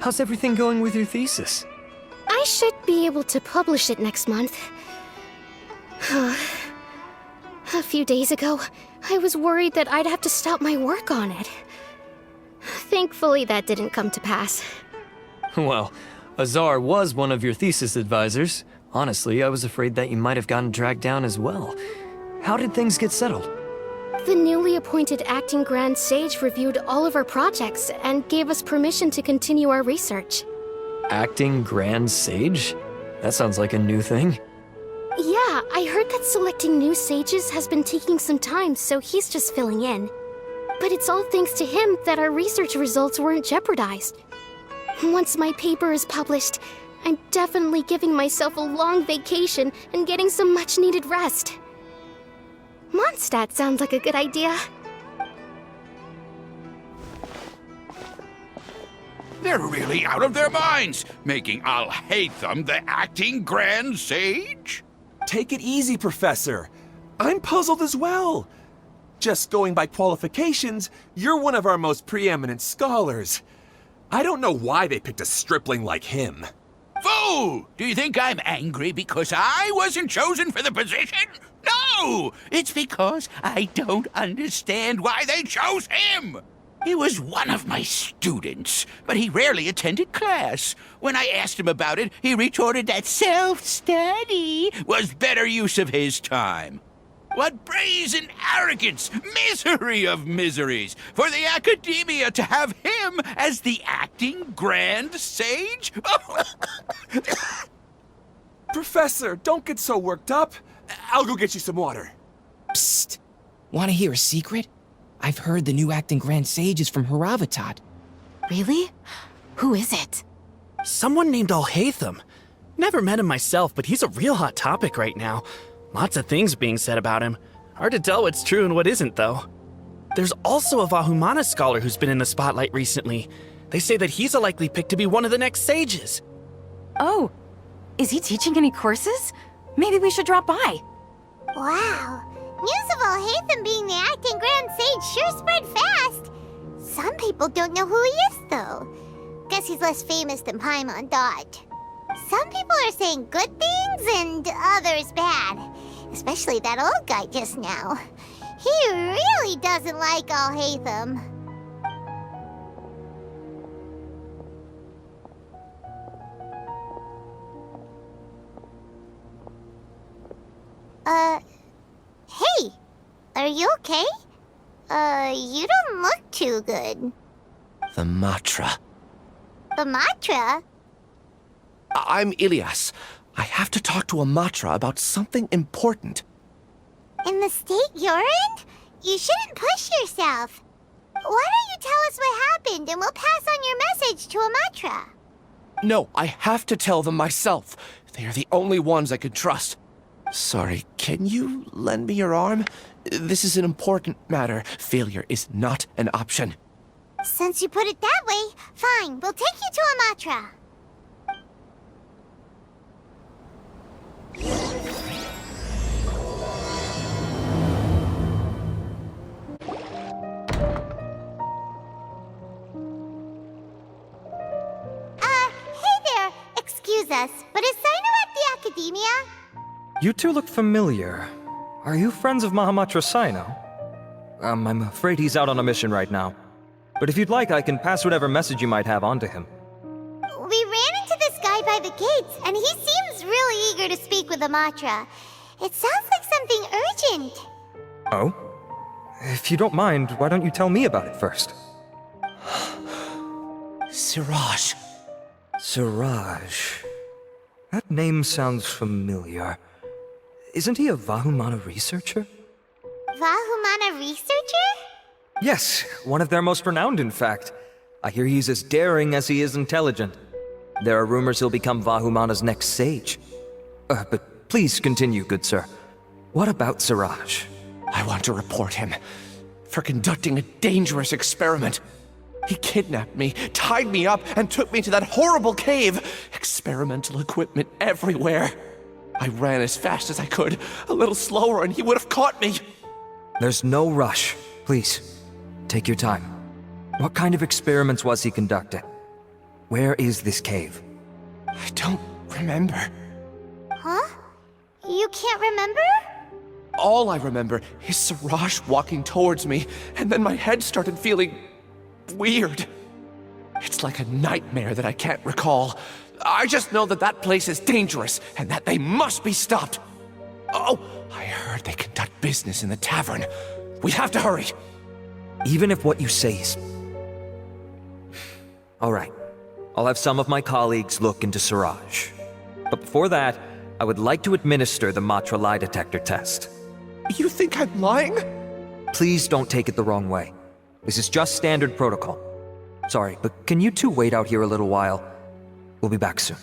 How's everything going with your thesis? I should be able to publish it next month. A few days ago, I was worried that I'd have to stop my work on it. Thankfully, that didn't come to pass. Well, Azar was one of your thesis advisors. Honestly, I was afraid that you might have gotten dragged down as well. How did things get settled? The newly appointed acting Grand Sage reviewed all of our projects and gave us permission to continue our research. Acting Grand Sage? That sounds like a new thing. Yeah, I heard that selecting new sages has been taking some time, so he's just filling in. But it's all thanks to him that our research results weren't jeopardized. Once my paper is published, I'm definitely giving myself a long vacation and getting some much-needed rest. Mondstadt sounds like a good idea. They're really out of their minds, making Alhaitham the acting Grand Sage? Take it easy, Professor. I'm puzzled as well. Just going by qualifications, you're one of our most preeminent scholars. I don't know why they picked a stripling like him. Fool! Do you think I'm angry because I wasn't chosen for the position? No! It's because I don't understand why they chose him! He was one of my students, but he rarely attended class. When I asked him about it, he retorted that self-study was better use of his time. What brazen arrogance, misery of miseries, for the academia to have him as the acting Grand Sage? Professor, don't get so worked up. I'll go get you some water. Psst. Want to hear a secret? I've heard the new acting Grand Sage is from Haravatat. Really? Who is it? Someone named Alhaitham. Never met him myself, but he's a real hot topic right now. Lots of things being said about him. Hard to tell what's true and what isn't, though. There's also a Vahumana scholar who's been in the spotlight recently. They say that he's a likely pick to be one of the next sages. Oh, is he teaching any courses? Maybe we should drop by. Wow. News of Alhaitham being the acting Grand Sage sure spread fast. Some people don't know who he is, though. Guess he's less famous than Paimon Dot. Some people are saying good things and others bad. Especially that old guy just now. He really doesn't like Alhaitham. Hey! Are you okay? You don't look too good. The Matra. The Matra? I'm Ilias. I have to talk to a Matra about something important. In the state you're in? You shouldn't push yourself. Why don't you tell us what happened and we'll pass on your message to a Matra? No, I have to tell them myself. They are the only ones I can trust. Sorry, can you lend me your arm? This is an important matter. Failure is not an option. Since you put it that way, fine. We'll take you to a Matra. Hey there. Excuse us, but is Sino at the Academia? You two look familiar. Are you friends of Mahamatra Sino? I'm afraid he's out on a mission right now. But if you'd like, I can pass whatever message you might have on to him. We ran into this guy by the gates, and he seems really eager to speak with a Matra. It sounds like something urgent. Oh? If you don't mind, why don't you tell me about it first? Siraj. Siraj. That name sounds familiar. Isn't he a Vahumana researcher? Vahumana researcher? Yes, one of their most renowned, in fact. I hear he's as daring as he is intelligent. There are rumors he'll become Vahumana's next sage. But please continue, good sir. What about Siraj? I want to report him for conducting a dangerous experiment. He kidnapped me, tied me up, and took me to that horrible cave. Experimental equipment everywhere. I ran as fast as I could, a little slower, and he would have caught me. There's no rush. Please, take your time. What kind of experiments was he conducting? Where is this cave? I don't remember. Huh? You can't remember? All I remember is Siraj walking towards me, and then my head started feeling weird. It's like a nightmare that I can't recall. I just know that that place is dangerous, and that they must be stopped. Oh, I heard they conduct business in the tavern. We have to hurry. Even if what you say is... All right. I'll have some of my colleagues look into Siraj. But before that, I would like to administer the Matra lie detector test. You think I'm lying? Please don't take it the wrong way. This is just standard protocol. Sorry, but can you two wait out here a little while? We'll be back soon.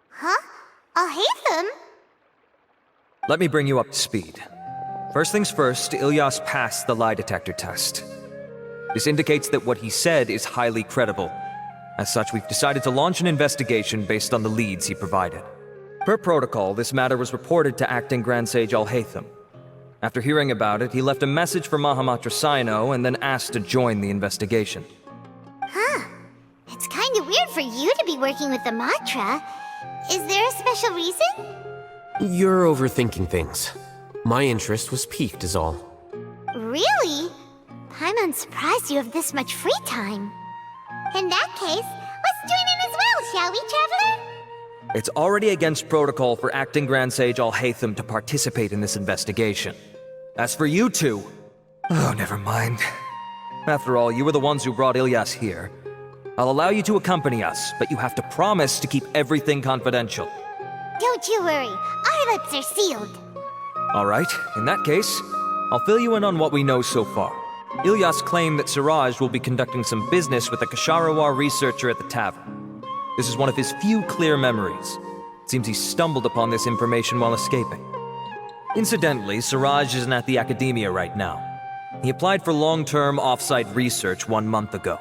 Huh? Alhaitham? Let me bring you up to speed. First things first, Ilyas passed the lie detector test. This indicates that what he said is highly credible. As such, we've decided to launch an investigation based on the leads he provided. Per protocol, this matter was reported to Acting Grand Sage Alhaitham. After hearing about it, he left a message for Mahamatra Sino and then asked to join the investigation. Huh. It's kind of weird for you to be working with the Matra. Is there a special reason? You're overthinking things. My interest was piqued is all. Really? I'm surprised you have this much free time. In that case, let's join in as well, shall we, Traveler? It's already against protocol for Acting Grand Sage Alhaitham to participate in this investigation. As for you two... Oh, never mind. After all, you were the ones who brought Ilyas here. I'll allow you to accompany us, but you have to promise to keep everything confidential. Don't you worry, our lips are sealed. All right, in that case, I'll fill you in on what we know so far. Ilyas claimed that Siraj will be conducting some business with a Kasharawar researcher at the tavern. This is one of his few clear memories. It seems he stumbled upon this information while escaping. Incidentally, Siraj isn't at the academia right now. He applied for long-term off-site research 1 month ago.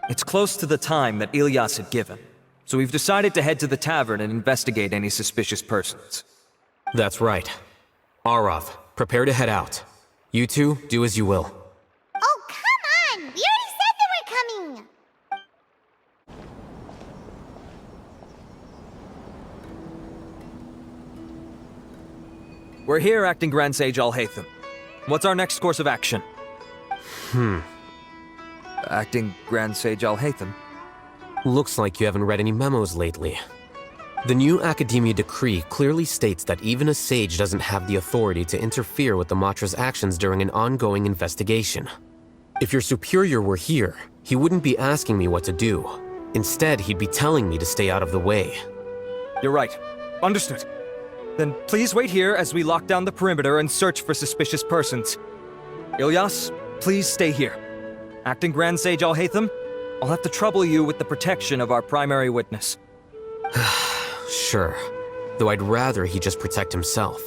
It's close to the time that Ilyas had given, so we've decided to head to the tavern and investigate any suspicious persons. That's right. Arav, prepare to head out. You two, do as you will. Oh, come on! We already said that we're coming! We're here, Acting Grand Sage Alhaitham. What's our next course of action? Acting Grand Sage Alhaitham? Looks like you haven't read any memos lately. The new Academia decree clearly states that even a sage doesn't have the authority to interfere with the Matra's actions during an ongoing investigation. If your superior were here, he wouldn't be asking me what to do. Instead, he'd be telling me to stay out of the way. You're right. Understood. Then please wait here as we lock down the perimeter and search for suspicious persons. Ilyas, please stay here. Acting Grand Sage Alhaitham, I'll have to trouble you with the protection of our primary witness. Sure, though I'd rather he just protect himself.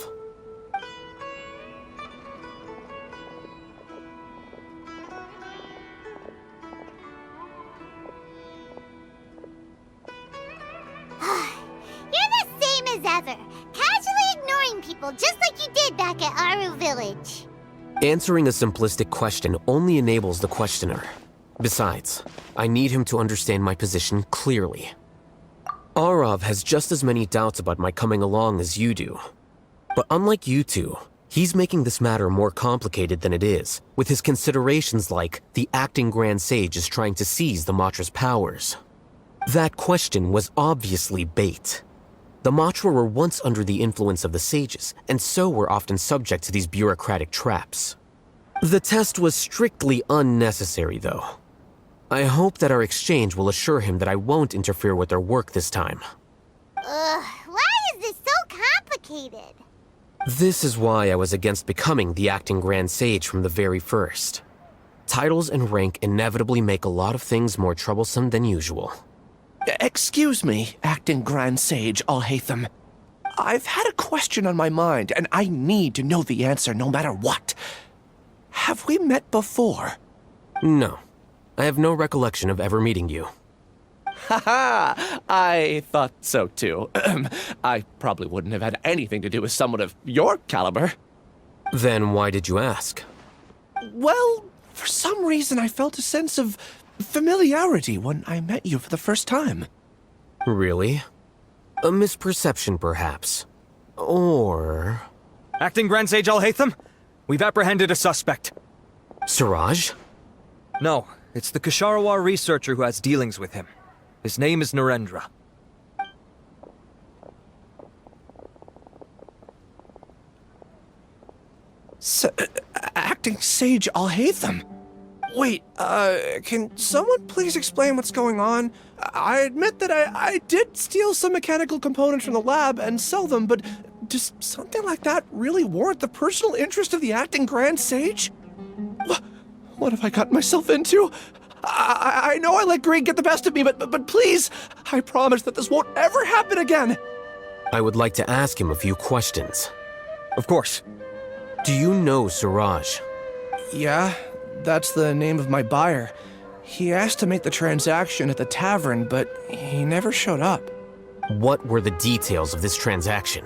You're the same as ever, casually ignoring people just like you did back at Aru Village. Answering a simplistic question only enables the questioner. Besides, I need him to understand my position clearly. Arav has just as many doubts about my coming along as you do. But unlike you two, he's making this matter more complicated than it is, with his considerations like the Acting Grand Sage is trying to seize the Matra's powers. That question was obviously bait. The Matra were once under the influence of the sages, and so were often subject to these bureaucratic traps. The test was strictly unnecessary, though. I hope that our exchange will assure him that I won't interfere with their work this time. Why is this so complicated? This is why I was against becoming the Acting Grand Sage from the very first. Titles and rank inevitably make a lot of things more troublesome than usual. Excuse me, Acting Grand Sage Alhaitham. I've had a question on my mind, and I need to know the answer no matter what. Have we met before? No. I have no recollection of ever meeting you. Haha! I thought so too. I probably wouldn't have had anything to do with someone of your caliber. Then why did you ask? Well, for some reason I felt a sense of familiarity when I met you for the first time. Really? A misperception, perhaps. Or... Acting Grand Sage Alhaitham, we've apprehended a suspect. Siraj? No, it's the Ksharawar researcher who has dealings with him. His name is Narendra. Acting Sage Alhaitham? Wait, can someone please explain what's going on? I admit that I did steal some mechanical components from the lab and sell them, but does something like that really warrant the personal interest of the Acting Grand Sage? What have I gotten myself into? I know I let greed get the best of me, but please, I promise that this won't ever happen again. I would like to ask him a few questions. Of course. Do you know Siraj? Yeah, that's the name of my buyer. He asked to make the transaction at the tavern, but he never showed up. What were the details of this transaction?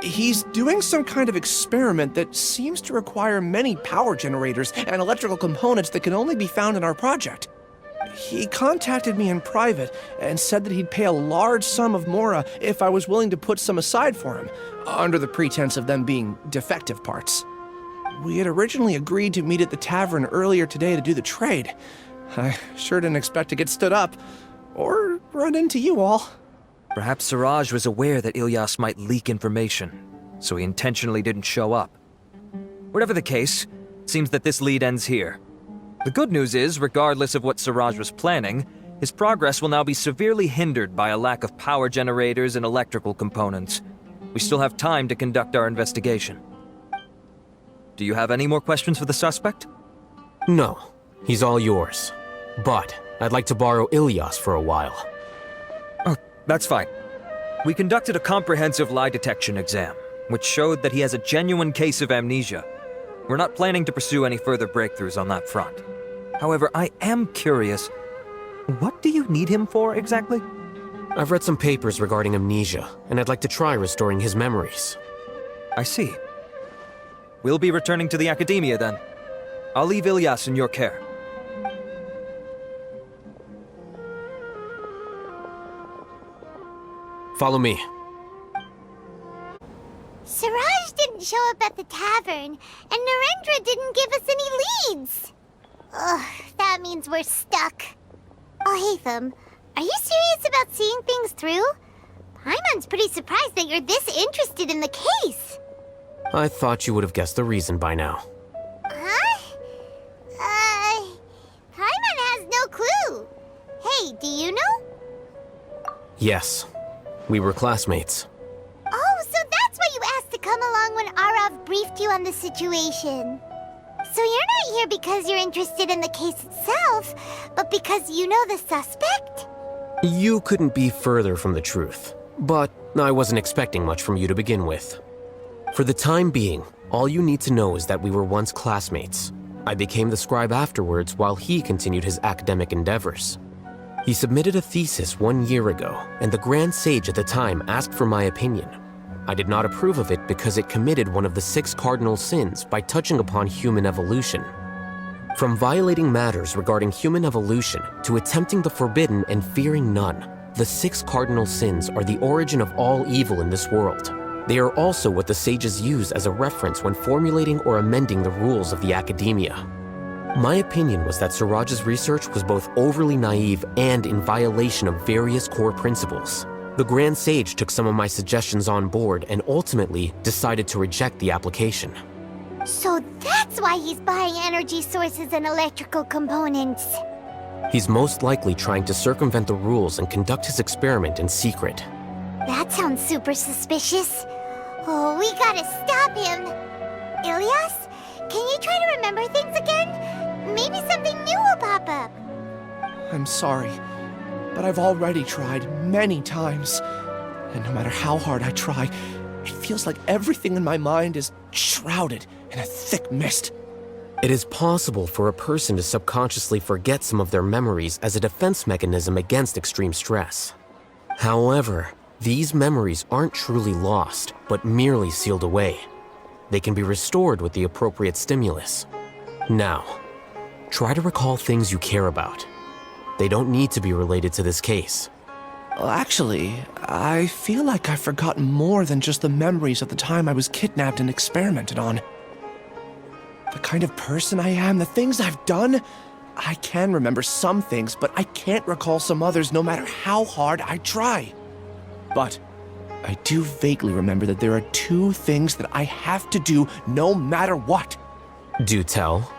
He's doing some kind of experiment that seems to require many power generators and electrical components that can only be found in our project. He contacted me in private and said that he'd pay a large sum of Mora if I was willing to put some aside for him, under the pretense of them being defective parts. We had originally agreed to meet at the tavern earlier today to do the trade. I sure didn't expect to get stood up, or run into you all. Perhaps Siraj was aware that Ilyas might leak information, so he intentionally didn't show up. Whatever the case, it seems that this lead ends here. The good news is, regardless of what Siraj was planning, his progress will now be severely hindered by a lack of power generators and electrical components. We still have time to conduct our investigation. Do you have any more questions for the suspect? No, he's all yours. But I'd like to borrow Ilyas for a while. Oh, that's fine. We conducted a comprehensive lie detection exam, which showed that he has a genuine case of amnesia. We're not planning to pursue any further breakthroughs on that front. However, I am curious, what do you need him for exactly? I've read some papers regarding amnesia, and I'd like to try restoring his memories. I see. We'll be returning to the Academia then. I'll leave Ilyas in your care. Follow me. Siraj didn't show up at the tavern, and Narendra didn't give us any leads. Ugh, that means we're stuck. Alhaitham, are you serious about seeing things through? Paimon's pretty surprised that you're this interested in the case. I thought you would have guessed the reason by now. Huh? Paimon has no clue. Hey, do you know? Yes, we were classmates. Oh, so that's why you asked to come along when Arav briefed you on the situation. So you're not here because you're interested in the case itself, but because you know the suspect? You couldn't be further from the truth, but I wasn't expecting much from you to begin with. For the time being, all you need to know is that we were once classmates. I became the scribe afterwards while he continued his academic endeavors. He submitted a thesis 1 year ago, and the Grand Sage at the time asked for my opinion. I did not approve of it because it committed one of the 6 cardinal sins by touching upon human evolution. From violating matters regarding human evolution to attempting the forbidden and fearing none, the 6 cardinal sins are the origin of all evil in this world. They are also what the sages use as a reference when formulating or amending the rules of the Academia. My opinion was that Siraj's research was both overly naive and in violation of various core principles. The Grand Sage took some of my suggestions on board and ultimately decided to reject the application. So that's why he's buying energy sources and electrical components. He's most likely trying to circumvent the rules and conduct his experiment in secret. That sounds super suspicious. Oh, we gotta stop him. Ilyas, can you try to remember things again? Maybe something new will pop up. I'm sorry, but I've already tried many times. And no matter how hard I try, it feels like everything in my mind is shrouded in a thick mist. It is possible for a person to subconsciously forget some of their memories as a defense mechanism against extreme stress. However, these memories aren't truly lost, but merely sealed away. They can be restored with the appropriate stimulus. Now, try to recall things you care about. They don't need to be related to this case. Well, actually, I feel like I've forgotten more than just the memories of the time I was kidnapped and experimented on. The kind of person I am, the things I've done, I can remember some things, but I can't recall some others no matter how hard I try. But I do vaguely remember that there are 2 things that I have to do no matter what. Do tell.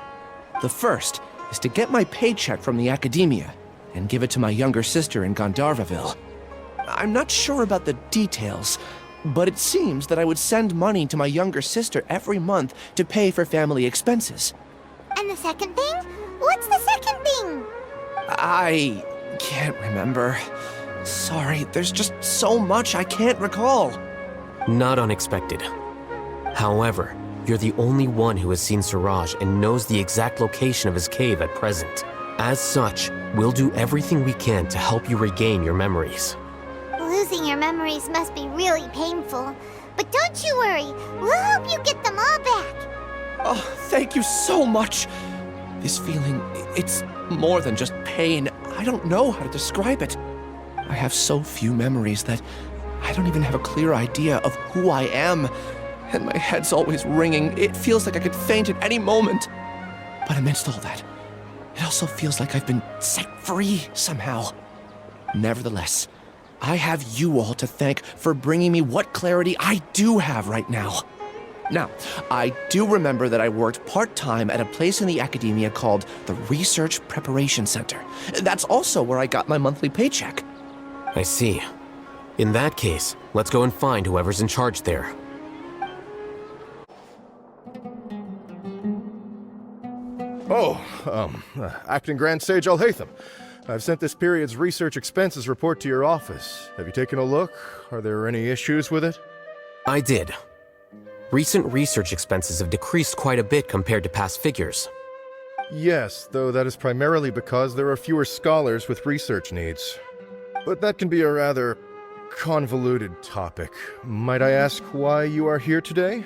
The first is to get my paycheck from the academia and give it to my younger sister in Gandharvaville. I'm not sure about the details, but it seems that I would send money to my younger sister every month to pay for family expenses. And the second thing? What's the second thing? I can't remember. Sorry, there's just so much I can't recall. Not unexpected. However, you're the only one who has seen Suraj and knows the exact location of his cave at present. As such, we'll do everything we can to help you regain your memories. Losing your memories must be really painful. But don't you worry, we'll help you get them all back. Oh, thank you so much. This feeling, it's more than just pain. I don't know how to describe it. I have so few memories that I don't even have a clear idea of who I am. And my head's always ringing. It feels like I could faint at any moment. But amidst all that, it also feels like I've been set free somehow. Nevertheless, I have you all to thank for bringing me what clarity I do have right now. Now, I do remember that I worked part-time at a place in the academia called the Research Preparation Center. That's also where I got my monthly paycheck. I see. In that case, let's go and find whoever's in charge there. Acting Grand Sage Alhaitham. I've sent this period's research expenses report to your office. Have you taken a look? Are there any issues with it? I did. Recent research expenses have decreased quite a bit compared to past figures. Yes, though that is primarily because there are fewer scholars with research needs. But that can be a rather convoluted topic. Might I ask why you are here today?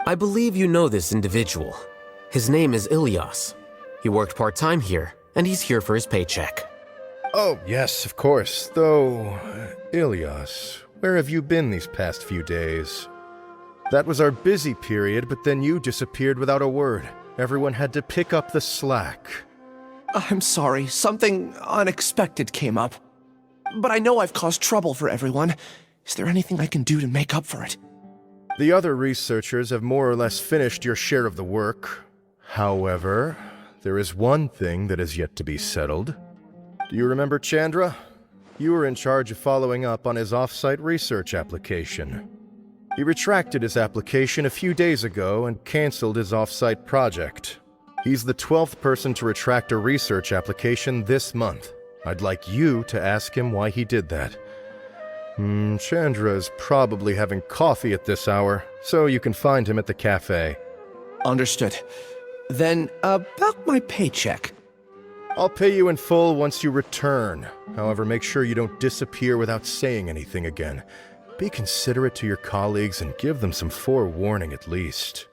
I believe you know this individual. His name is Ilyas. He worked part-time here, and he's here for his paycheck. Oh, yes, of course. Though, Ilyas, where have you been these past few days? That was our busy period, but then you disappeared without a word. Everyone had to pick up the slack. I'm sorry, something unexpected came up. But I know I've caused trouble for everyone. Is there anything I can do to make up for it? The other researchers have more or less finished your share of the work. However, there is one thing that is yet to be settled. Do you remember Chandra? You were in charge of following up on his off-site research application. He retracted his application a few days ago and canceled his off-site project. He's the 12th person to retract a research application this month. I'd like you to ask him why he did that. Chandra is probably having coffee at this hour, so you can find him at the cafe. Understood. Then, about my paycheck. I'll pay you in full once you return. However, make sure you don't disappear without saying anything again. Be considerate to your colleagues and give them some forewarning at least.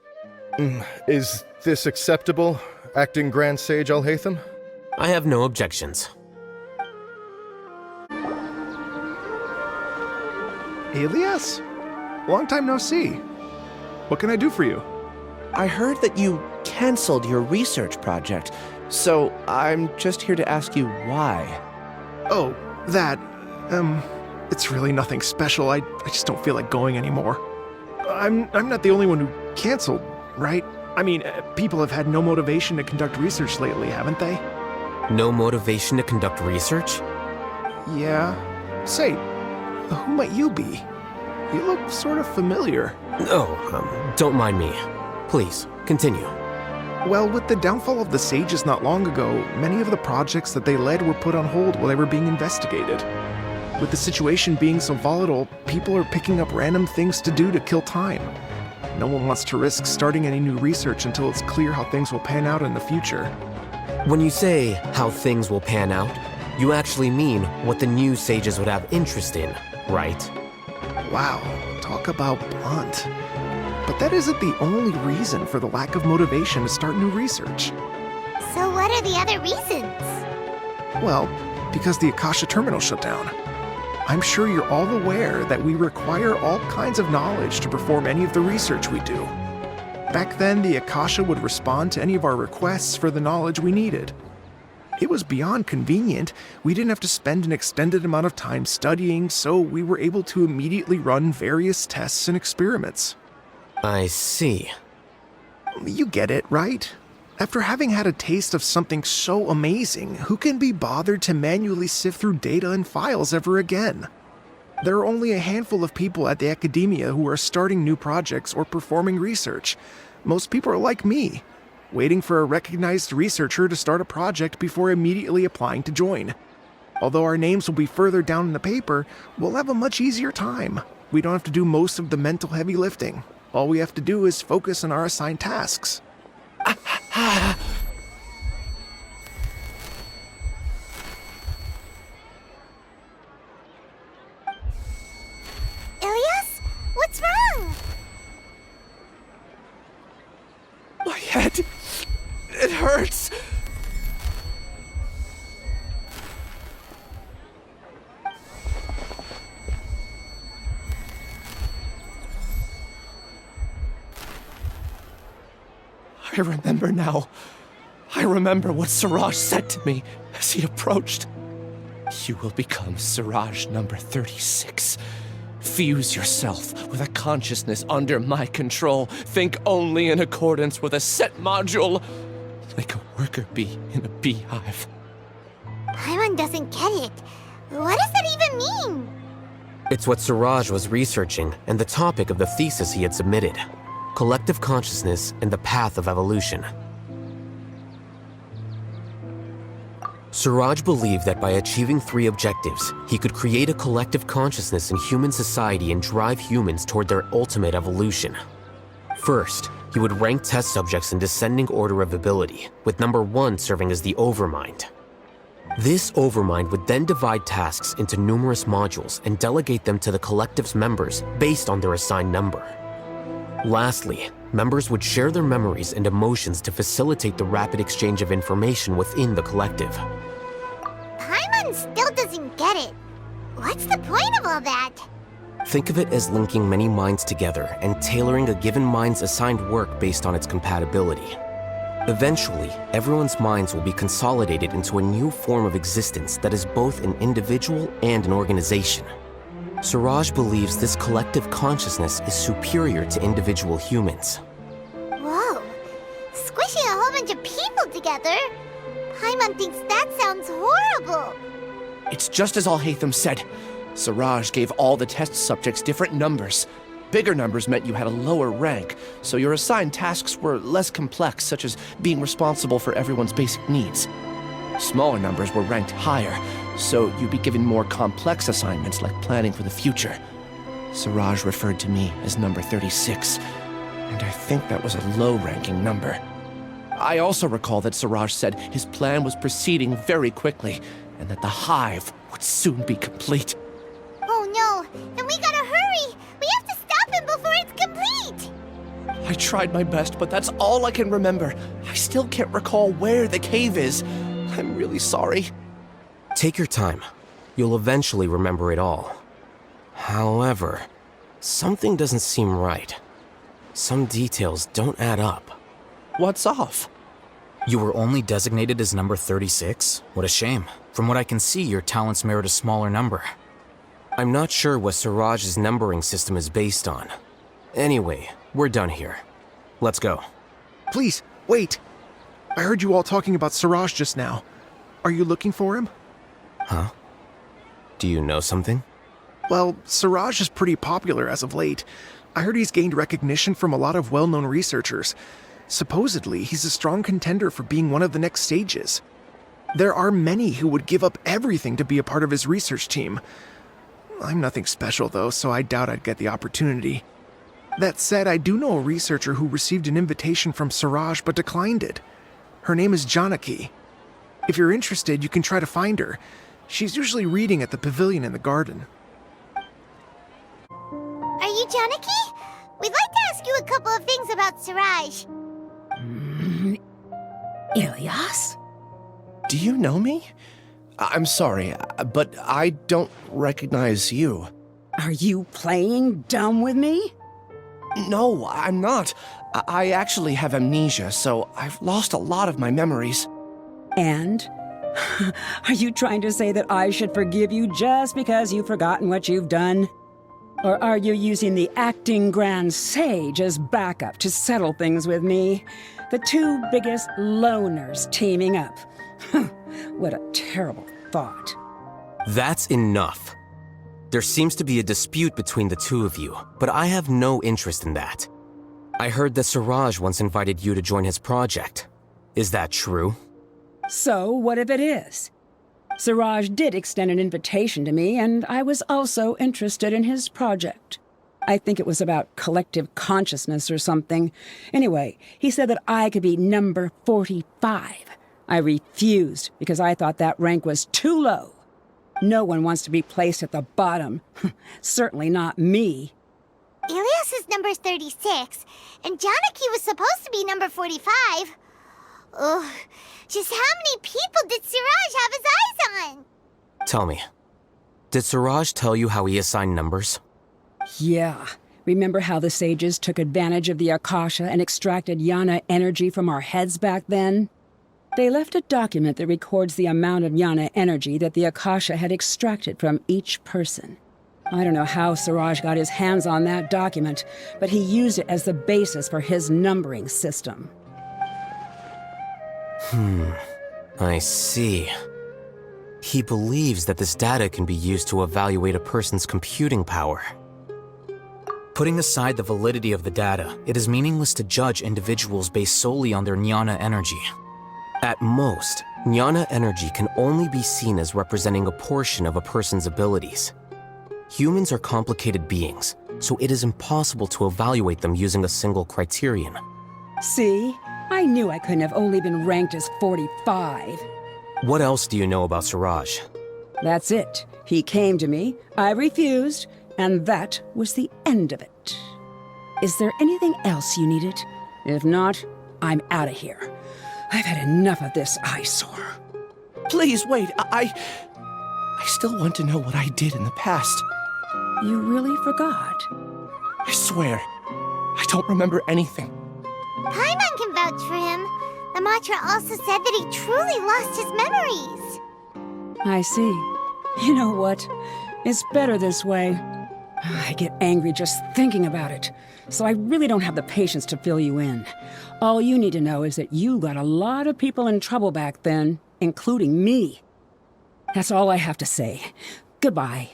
Is this acceptable, Acting Grand Sage Alhaitham? I have no objections. Ilyas? Long time no see. What can I do for you? I heard that you canceled your research project, so I'm just here to ask you why. Oh, that, it's really nothing special. I just don't feel like going anymore. I'm not the only one who canceled, right? I mean, people have had no motivation to conduct research lately, haven't they? No motivation to conduct research? Yeah. Say, who might you be? You look sort of familiar. Oh, don't mind me. Please, continue. Well, with the downfall of the Sages not long ago, many of the projects that they led were put on hold while they were being investigated. With the situation being so volatile, people are picking up random things to do to kill time. No one wants to risk starting any new research until it's clear how things will pan out in the future. When you say how things will pan out, you actually mean what the new sages would have interest in, right? Wow, talk about blunt. But that isn't the only reason for the lack of motivation to start new research. So what are the other reasons? Well, because the Akasha terminal shut down. I'm sure you're all aware that we require all kinds of knowledge to perform any of the research we do. Back then, the Akasha would respond to any of our requests for the knowledge we needed. It was beyond convenient. We didn't have to spend an extended amount of time studying, so we were able to immediately run various tests and experiments. I see. You get it, right? After having had a taste of something so amazing, who can be bothered to manually sift through data and files ever again? There are only a handful of people at the academia who are starting new projects or performing research. Most people are like me, waiting for a recognized researcher to start a project before immediately applying to join. Although our names will be further down in the paper, we'll have a much easier time. We don't have to do most of the mental heavy lifting. All we have to do is focus on our assigned tasks. Ilias? What's wrong? My head. It hurts. I remember now. I remember what Siraj said to me as he approached. You will become Siraj number 36. Fuse yourself with a consciousness under my control. Think only in accordance with a set module, like a worker bee in a beehive. Paimon doesn't get it. What does that even mean? It's what Siraj was researching and the topic of the thesis he had submitted. Collective consciousness and the path of evolution. Siraj believed that by achieving 3 objectives, he could create a collective consciousness in human society and drive humans toward their ultimate evolution. First, he would rank test subjects in descending order of ability, with number 1 serving as the Overmind. This Overmind would then divide tasks into numerous modules and delegate them to the collective's members based on their assigned number. Lastly, members would share their memories and emotions to facilitate the rapid exchange of information within the collective. Paimon still doesn't get it. What's the point of all that? Think of it as linking many minds together and tailoring a given mind's assigned work based on its compatibility. Eventually, everyone's minds will be consolidated into a new form of existence that is both an individual and an organization. Siraj believes this collective consciousness is superior to individual humans. Whoa. Squishing a whole bunch of people together? Paimon thinks that sounds horrible. It's just as Alhaitham said. Siraj gave all the test subjects different numbers. Bigger numbers meant you had a lower rank, so your assigned tasks were less complex, such as being responsible for everyone's basic needs. Smaller numbers were ranked higher, so you'd be given more complex assignments like planning for the future. Siraj referred to me as number 36, and I think that was a low-ranking number. I also recall that Siraj said his plan was proceeding very quickly, and that the hive would soon be complete. Oh no, then we gotta hurry! We have to stop him before it's complete! I tried my best, but that's all I can remember. I still can't recall where the cave is. I'm really sorry. Take your time. You'll eventually remember it all. However, something doesn't seem right. Some details don't add up. What's off? You were only designated as number 36? What a shame. From what I can see, your talents merit a smaller number. I'm not sure what Siraj's numbering system is based on. Anyway, we're done here. Let's go. Please, wait. I heard you all talking about Siraj just now. Are you looking for him? Huh? Do you know something? Well, Siraj is pretty popular as of late. I heard he's gained recognition from a lot of well-known researchers. Supposedly, he's a strong contender for being one of the next sages. There are many who would give up everything to be a part of his research team. I'm nothing special, though, so I doubt I'd get the opportunity. That said, I do know a researcher who received an invitation from Siraj but declined it. Her name is Janaki. If you're interested, you can try to find her. She's usually reading at the pavilion in the garden. Are you Janaki? We'd like to ask you a couple of things about Siraj. Ilyas? Do you know me? I'm sorry, but I don't recognize you. Are you playing dumb with me? No, I'm not. I actually have amnesia, so I've lost a lot of my memories. And? Are you trying to say that I should forgive you just because you've forgotten what you've done? Or are you using the acting Grand Sage as backup to settle things with me? The two biggest loners teaming up. What a terrible thought. That's enough. There seems to be a dispute between the two of you, but I have no interest in that. I heard that Siraj once invited you to join his project. Is that true? So, what if it is? Siraj did extend an invitation to me, and I was also interested in his project. I think it was about collective consciousness or something. Anyway, he said that I could be number 45. I refused because I thought that rank was too low. No one wants to be placed at the bottom. Certainly not me. Ilyas is number 36, and Janaki was supposed to be number 45. Ugh, just how many people did Siraj have his eyes on? Tell me, did Siraj tell you how he assigned numbers? Yeah. Remember how the sages took advantage of the Akasha and extracted Yana energy from our heads back then? They left a document that records the amount of Yana energy that the Akasha had extracted from each person. I don't know how Siraj got his hands on that document, but he used it as the basis for his numbering system. I see. He believes that this data can be used to evaluate a person's computing power. Putting aside the validity of the data, it is meaningless to judge individuals based solely on their jnana energy. At most, jnana energy can only be seen as representing a portion of a person's abilities. Humans are complicated beings, so it is impossible to evaluate them using a single criterion. See? I knew I couldn't have only been ranked as 45. What else do you know about Siraj? That's it. He came to me, I refused, and that was the end of it. Is there anything else you needed? If not, I'm out of here. I've had enough of this eyesore. Please, wait, I still want to know what I did in the past. You really forgot? I swear, I don't remember anything. Paimon can vouch for him. The mantra also said that he truly lost his memories. I see. You know what? It's better this way. I get angry just thinking about it, so I really don't have the patience to fill you in. All you need to know is that you got a lot of people in trouble back then, including me. That's all I have to say. Goodbye.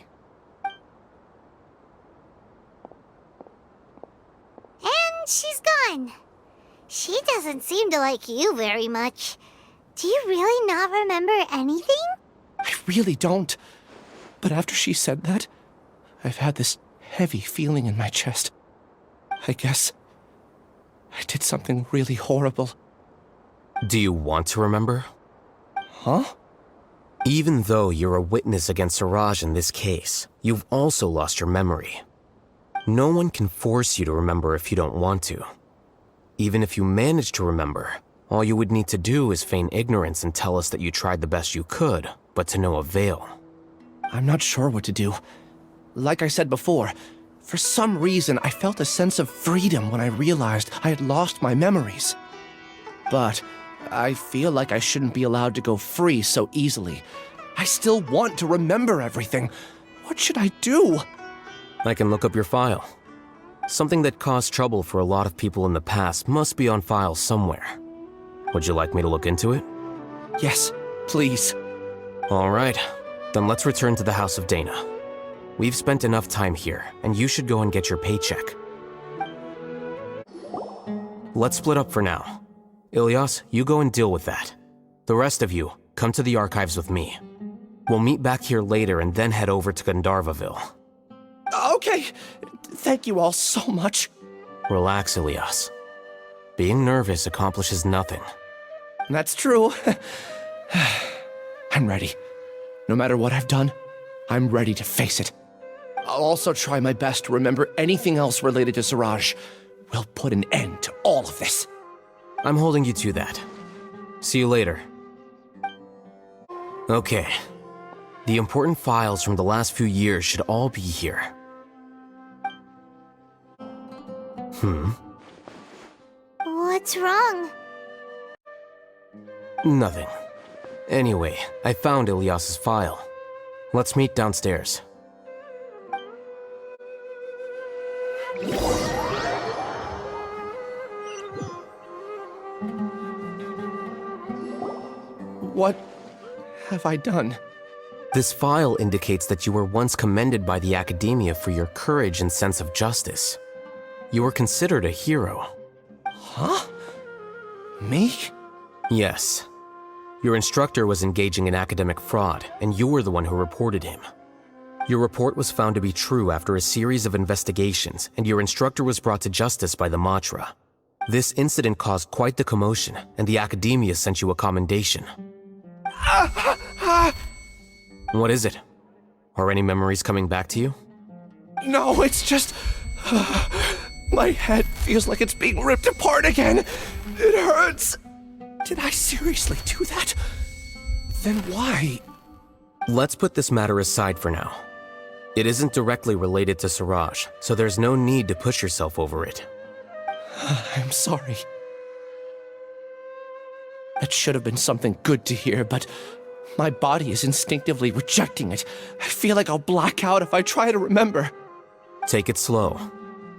And she's gone. She doesn't seem to like you very much. Do you really not remember anything? I really don't. But after she said that, I've had this heavy feeling in my chest. I guess I did something really horrible. Do you want to remember? Huh? Even though you're a witness against Siraj in this case, you've also lost your memory. No one can force you to remember if you don't want to. Even if you manage to remember, all you would need to do is feign ignorance and tell us that you tried the best you could, but to no avail. I'm not sure what to do. Like I said before, for some reason I felt a sense of freedom when I realized I had lost my memories. But I feel like I shouldn't be allowed to go free so easily. I still want to remember everything. What should I do? I can look up your file. Something that caused trouble for a lot of people in the past must be on file somewhere. Would you like me to look into it? Yes, please. All right, then let's return to the House of Dana. We've spent enough time here, and you should go and get your paycheck. Let's split up for now. Ilyas, you go and deal with that. The rest of you, come to the archives with me. We'll meet back here later and then head over to Gandharvaville. Okay. Thank you all so much. Relax, Ilias. Being nervous accomplishes nothing. That's true. I'm ready. No matter what I've done, I'm ready to face it. I'll also try my best to remember anything else related to Siraj. We'll put an end to all of this. I'm holding you to that. See you later. Okay. The important files from the last few years should all be here. What's wrong? Nothing. Anyway, I found Ilias's file. Let's meet downstairs. What have I done? This file indicates that you were once commended by the Academia for your courage and sense of justice. You were considered a hero. Huh? Me? Yes. Your instructor was engaging in academic fraud, and you were the one who reported him. Your report was found to be true after a series of investigations, and your instructor was brought to justice by the Matra. This incident caused quite the commotion, and the Academia sent you a commendation. What is it? Are any memories coming back to you? No, it's just... my head feels like it's being ripped apart again. It hurts. Did I seriously do that? Then why? Let's put this matter aside for now. It isn't directly related to Siraj, so there's no need to push yourself over it. I'm sorry. That should have been something good to hear, but my body is instinctively rejecting it. I feel like I'll black out if I try to remember. Take it slow.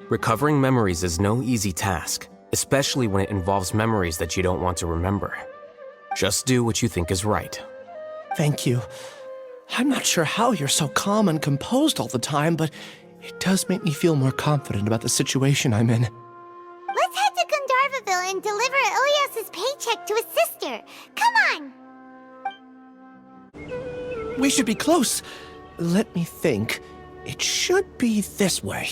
Recovering memories is no easy task, especially when it involves memories that you don't want to remember. Just do what you think is right. Thank you. I'm not sure how you're so calm and composed all the time, but it does make me feel more confident about the situation I'm in. Let's head to Gandharvaville and deliver Ilias's paycheck to his sister. Come on! We should be close. Let me think. It should be this way.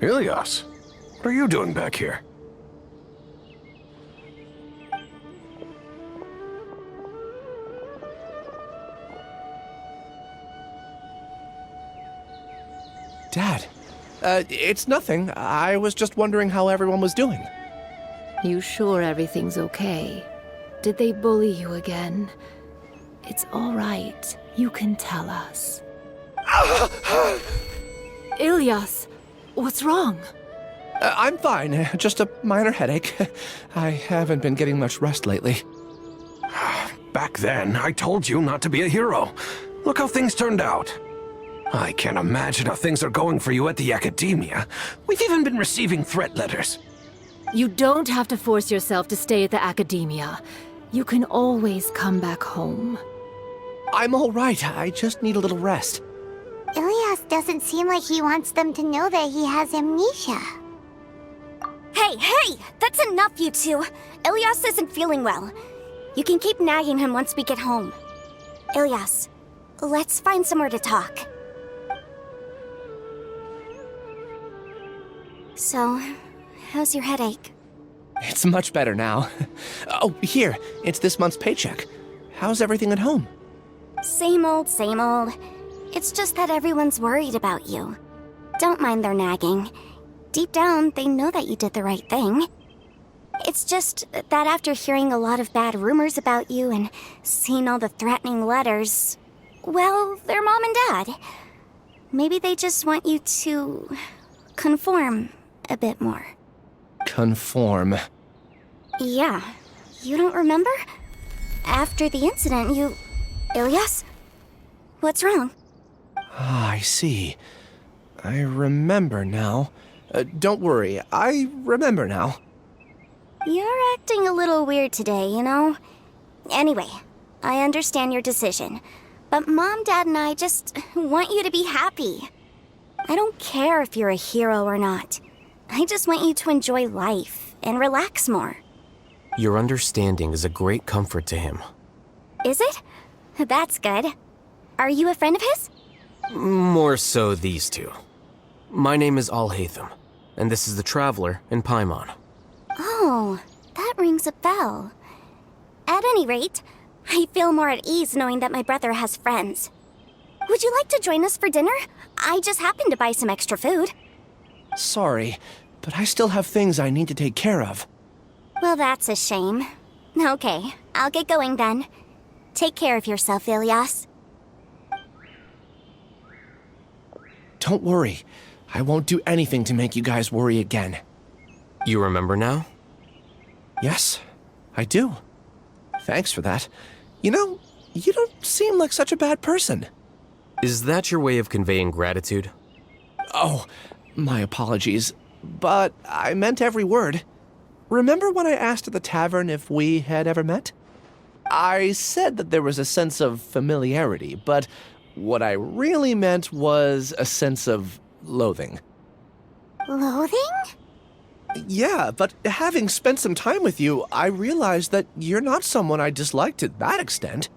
Ilias, what are you doing back here? Dad, it's nothing. I was just wondering how everyone was doing. You sure everything's okay? Did they bully you again? It's all right. You can tell us. Ilias, what's wrong? I'm fine. Just a minor headache. I haven't been getting much rest lately. Back then, I told you not to be a hero. Look how things turned out. I can't imagine how things are going for you at the Academia. We've even been receiving threat letters. You don't have to force yourself to stay at the Academia. You can always come back home. I'm all right. I just need a little rest. Ilias doesn't seem like he wants them to know that he has amnesia. Hey! That's enough, you two! Ilias isn't feeling well. You can keep nagging him once we get home. Ilias, let's find somewhere to talk. So, how's your headache? It's much better now. Oh, here. It's this month's paycheck. How's everything at home? Same old, same old. It's just that everyone's worried about you. Don't mind their nagging. Deep down, they know that you did the right thing. It's just that after hearing a lot of bad rumors about you and seeing all the threatening letters, well, they're mom and dad. Maybe they just want you to conform a bit more. Conform. Yeah. You don't remember? After the incident, you... Ilias? What's wrong? Ah, I see. I remember now. Don't worry, I remember now. You're acting a little weird today, you know? Anyway, I understand your decision. But Mom, Dad, and I just want you to be happy. I don't care if you're a hero or not. I just want you to enjoy life and relax more. Your understanding is a great comfort to him. Is it? That's good. Are you a friend of his? More so these two. My name is Alhaitham, and this is the Traveler in Paimon. Oh, that rings a bell. At any rate, I feel more at ease knowing that my brother has friends. Would you like to join us for dinner? I just happened to buy some extra food. Sorry, but I still have things I need to take care of. Well, that's a shame. Okay, I'll get going then. Take care of yourself, Ilias. Don't worry. I won't do anything to make you guys worry again. You remember now? Yes, I do. Thanks for that. You know, you don't seem like such a bad person. Is that your way of conveying gratitude? Oh, my apologies. But I meant every word. Remember when I asked at the tavern if we had ever met? I said that there was a sense of familiarity, but what I really meant was a sense of loathing. Loathing? Yeah, but having spent some time with you, I realized that you're not someone I dislike to that extent.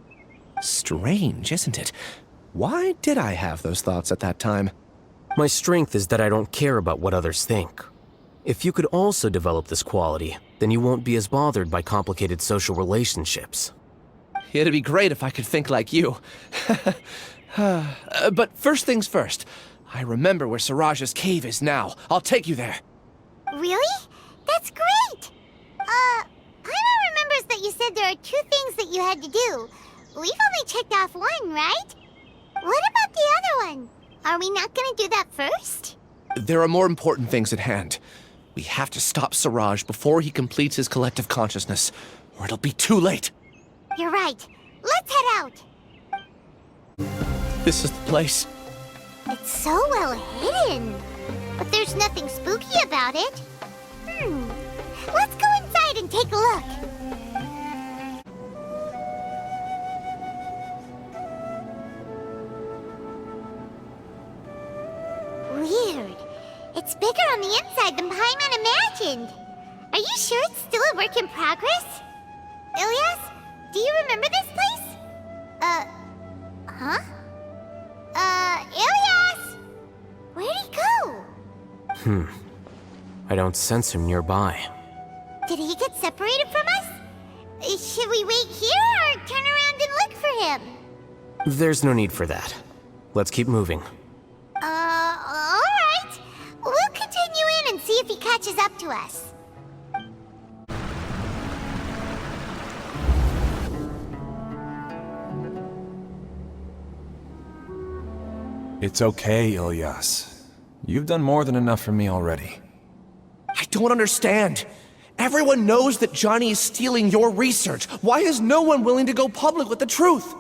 Strange, isn't it? Why did I have those thoughts at that time? My strength is that I don't care about what others think. If you could also develop this quality, then you won't be as bothered by complicated social relationships. It'd be great if I could think like you. But first things first, I remember where Siraj's cave is now. I'll take you there. Really? That's great! Paimon remembers that you said there are 2 things that you had to do. We've only checked off 1, right? What about the other one? Are we not gonna do that first? There are more important things at hand. We have to stop Siraj before he completes his collective consciousness, or it'll be too late. You're right. Let's head out. This is the place. It's so well hidden. But there's nothing spooky about it. Let's go inside and take a look. Weird. It's bigger on the inside than Paimon imagined. Are you sure it's still a work in progress? Ilias, do you remember this place? Huh? Ilias! Where'd he go? I don't sense him nearby. Did he get separated from us? Should we wait here or turn around and look for him? There's no need for that. Let's keep moving. Alright. We'll continue in and see if he catches up to us. It's okay, Ilias. You've done more than enough for me already. I don't understand. Everyone knows that Johnny is stealing your research. Why is no one willing to go public with the truth?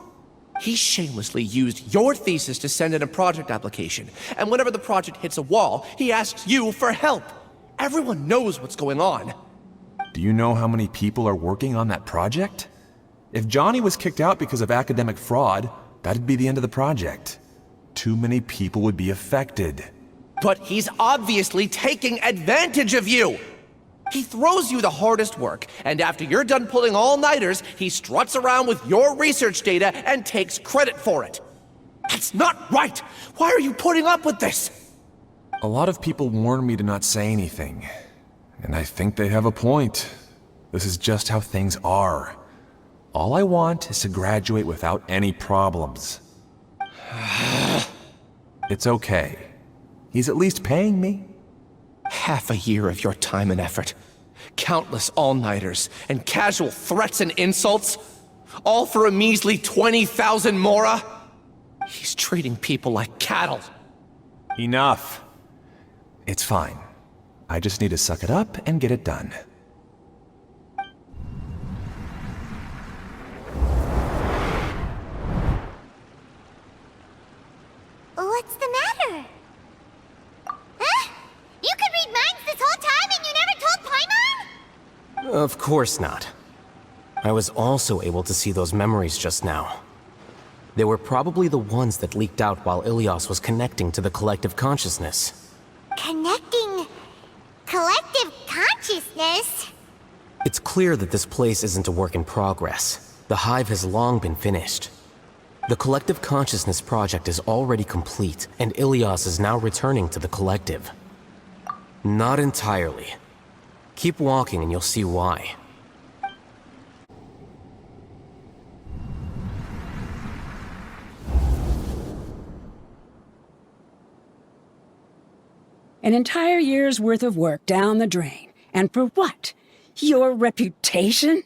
He shamelessly used your thesis to send in a project application, and whenever the project hits a wall, he asks you for help. Everyone knows what's going on. Do you know how many people are working on that project? If Johnny was kicked out because of academic fraud, that'd be the end of the project. Too many people would be affected. But he's obviously taking advantage of you! He throws you the hardest work, and after you're done pulling all-nighters, he struts around with your research data and takes credit for it. That's not right! Why are you putting up with this? A lot of people warn me to not say anything, and I think they have a point. This is just how things are. All I want is to graduate without any problems. It's okay. He's at least paying me. Half a year of your time and effort. Countless all-nighters and casual threats and insults. All for a measly 20,000 mora? He's treating people like cattle. Enough. It's fine. I just need to suck it up and get it done. What's the matter? Huh? You could read minds this whole time and you never told Paimon? Of course not. I was also able to see those memories just now. They were probably the ones that leaked out while Ilias was connecting to the collective consciousness. Connecting collective consciousness? It's clear that this place isn't a work in progress. The hive has long been finished. The Collective Consciousness project is already complete, and Ilias is now returning to the Collective. Not entirely. Keep walking and you'll see why. An entire year's worth of work down the drain. And for what? Your reputation?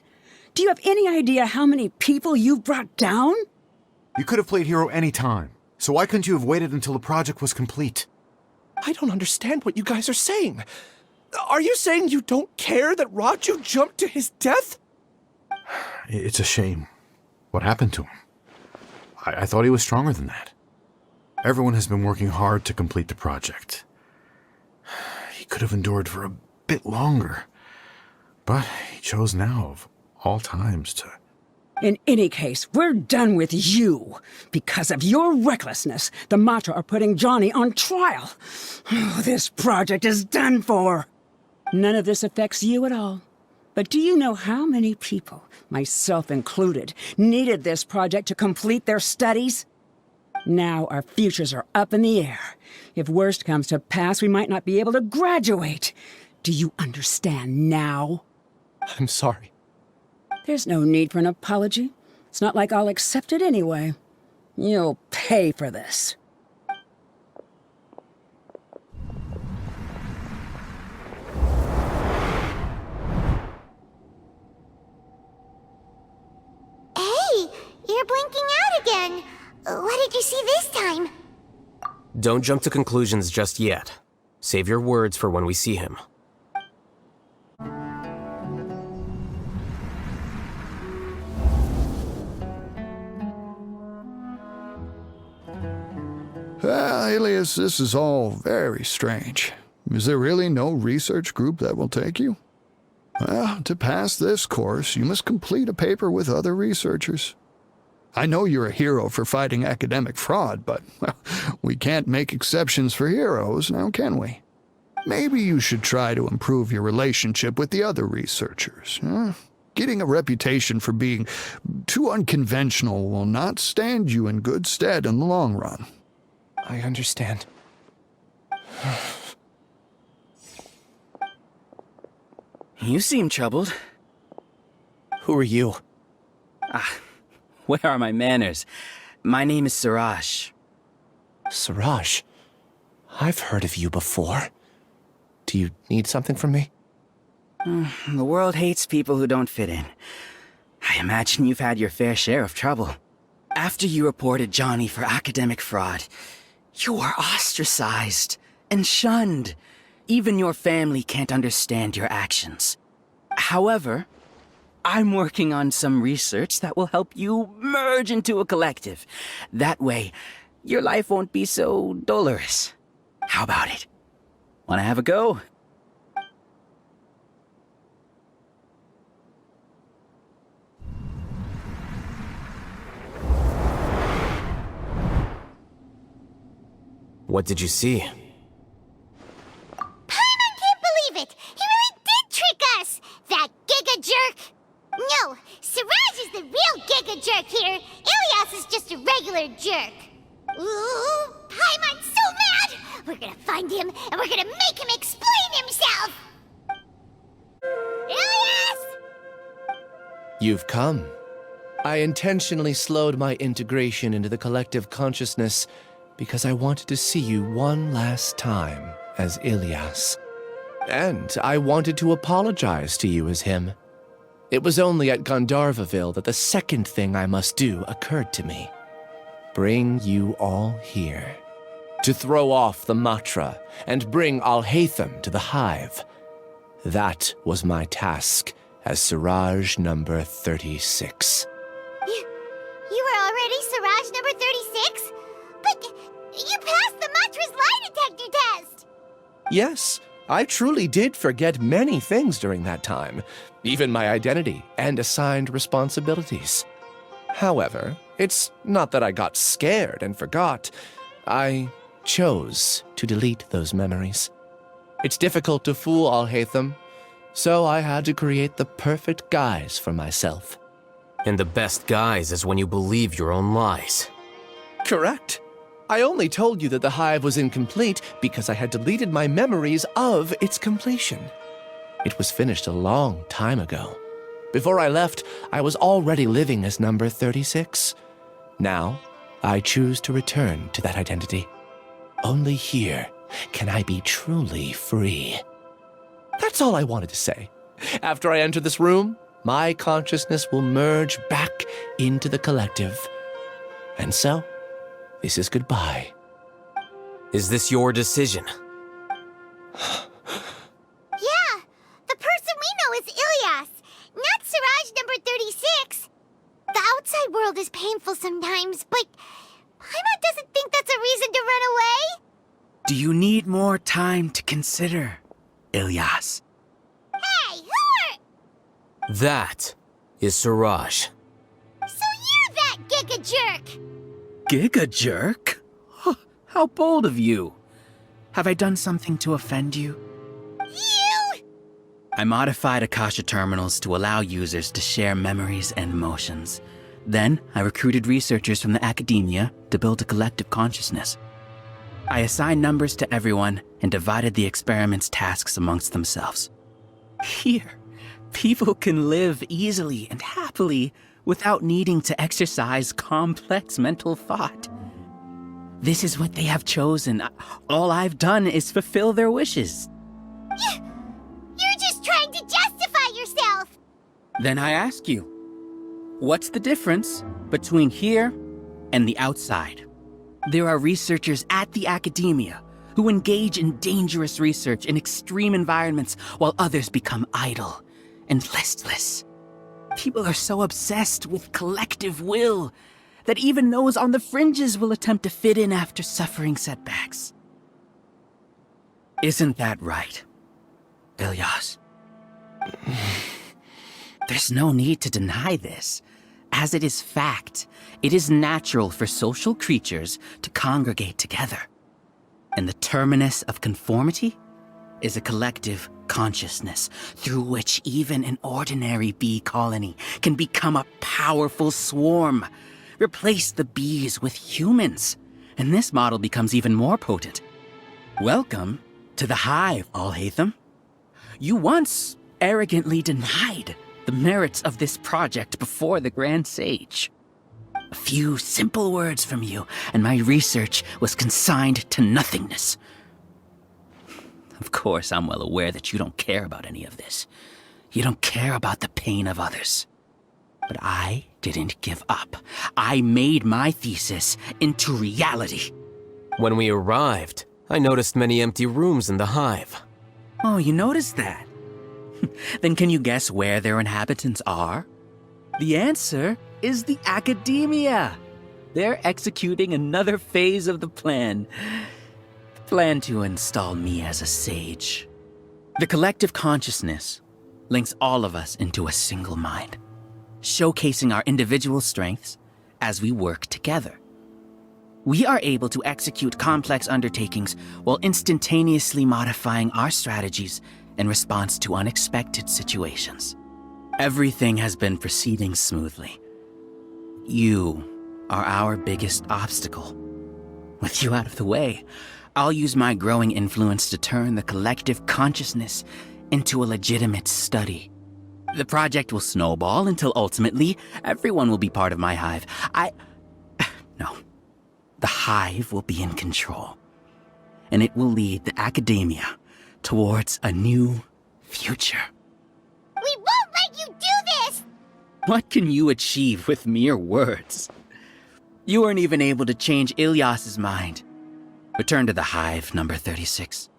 Do you have any idea how many people you've brought down? You could have played hero any time, so why couldn't you have waited until the project was complete? I don't understand what you guys are saying. Are you saying you don't care that Raju jumped to his death? It's a shame. What happened to him? I thought he was stronger than that. Everyone has been working hard to complete the project. He could have endured for a bit longer, but he chose now, of all times, to... In any case, we're done with you. Because of your recklessness, the Matra are putting Johnny on trial. This project is done for. None of this affects you at all. But do you know how many people, myself included, needed this project to complete their studies? Now our futures are up in the air. If worst comes to pass, we might not be able to graduate. Do you understand now? I'm sorry. There's no need for an apology. It's not like I'll accept it anyway. You'll pay for this. Hey, you're blinking out again. What did you see this time? Don't jump to conclusions just yet. Save your words for when we see him. Well, Alias, this is all very strange. Is there really no research group that will take you? Well, to pass this course, you must complete a paper with other researchers. I know you're a hero for fighting academic fraud, but well, we can't make exceptions for heroes, now can we? Maybe you should try to improve your relationship with the other researchers. Huh? Getting a reputation for being too unconventional will not stand you in good stead in the long run. I understand. You seem troubled. Who are you? Where are my manners? My name is Siraj. Siraj? I've heard of you before. Do you need something from me? The world hates people who don't fit in. I imagine you've had your fair share of trouble. After you reported Johnny for academic fraud, you were ostracized and shunned. Even your family can't understand your actions. However, I'm working on some research that will help you merge into a collective. That way, your life won't be so dolorous. How about it? Wanna have a go? What did you see? Paimon can't believe it! He really did trick us! That giga jerk! No, Siraj is the real giga jerk here. Ilias is just a regular jerk. Ooh, Paimon's so mad! We're gonna find him and we're gonna make him explain himself! Ilias! You've come. I intentionally slowed my integration into the collective consciousness because I wanted to see you one last time as Ilias. And I wanted to apologize to you as him. It was only at Gandharvaville that the second thing I must do occurred to me. Bring you all here. To throw off the Matra and bring Alhaitham to the hive. That was my task as Siraj number 36. You were already Siraj number 36? But you passed the Matra's lie detector test! Yes, I truly did forget many things during that time, even my identity and assigned responsibilities. However, it's not that I got scared and forgot. I chose to delete those memories. It's difficult to fool Alhaitham, so I had to create the perfect guise for myself. And the best guise is when you believe your own lies. Correct. I only told you that the hive was incomplete because I had deleted my memories of its completion. It was finished a long time ago. Before I left, I was already living as number 36. Now, I choose to return to that identity. Only here can I be truly free. That's all I wanted to say. After I enter this room, my consciousness will merge back into the collective. And so, this is goodbye. Is this your decision? Yeah, the person we know is Ilyas, not Siraj number 36. The outside world is painful sometimes, but Paimon doesn't think that's a reason to run away. Do you need more time to consider, Ilyas? Hey, who are... That is Siraj. So you're that giga jerk! Giga jerk? Huh, how bold of you. Have I done something to offend you? You! I modified Akasha terminals to allow users to share memories and emotions. Then, I recruited researchers from the academia to build a collective consciousness. I assigned numbers to everyone and divided the experiment's tasks amongst themselves. Here, people can live easily and happily without needing to exercise complex mental thought. This is what they have chosen. All I've done is fulfill their wishes. You're just trying to justify yourself! Then I ask you, what's the difference between here and the outside? There are researchers at the academia who engage in dangerous research in extreme environments while others become idle and listless. People are so obsessed with collective will that even those on the fringes will attempt to fit in after suffering setbacks. Isn't that right, Ilyas? There's no need to deny this. As it is fact, it is natural for social creatures to congregate together. And the terminus of conformity is a collective consciousness through which even an ordinary bee colony can become a powerful swarm. Replace the bees with humans, and this model becomes even more potent. Welcome to the hive, Alhaitham. You once arrogantly denied the merits of this project before the Grand Sage. A few simple words from you, and my research was consigned to nothingness. Of course, I'm well aware that you don't care about any of this. You don't care about the pain of others. But I didn't give up. I made my thesis into reality. When we arrived, I noticed many empty rooms in the hive. Oh, you noticed that? Then can you guess where their inhabitants are? The answer is the academia. They're executing another phase of the plan. The plan to install me as a sage. The collective consciousness links all of us into a single mind, showcasing our individual strengths as we work together. We are able to execute complex undertakings while instantaneously modifying our strategies in response to unexpected situations. Everything has been proceeding smoothly. You are our biggest obstacle. With you out of the way, I'll use my growing influence to turn the collective consciousness into a legitimate study. The project will snowball until ultimately everyone will be part of my hive. No. The hive will be in control. And it will lead the academia towards a new future. We won't let you do this! What can you achieve with mere words? You weren't even able to change Ilyas's mind. Return to the hive, number 36.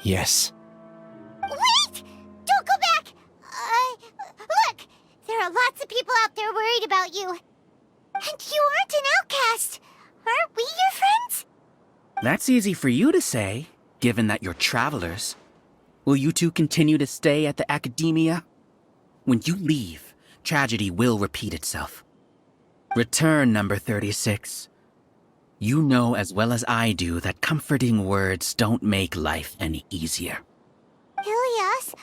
Yes. Wait! Don't go back! Look! There are lots of people out there worried about you. And you aren't an outcast. Aren't we your friends? That's easy for you to say, given that you're travelers. Will you two continue to stay at the academia? When you leave, tragedy will repeat itself. Return, number 36. You know as well as I do that comforting words don't make life any easier. Ilyas?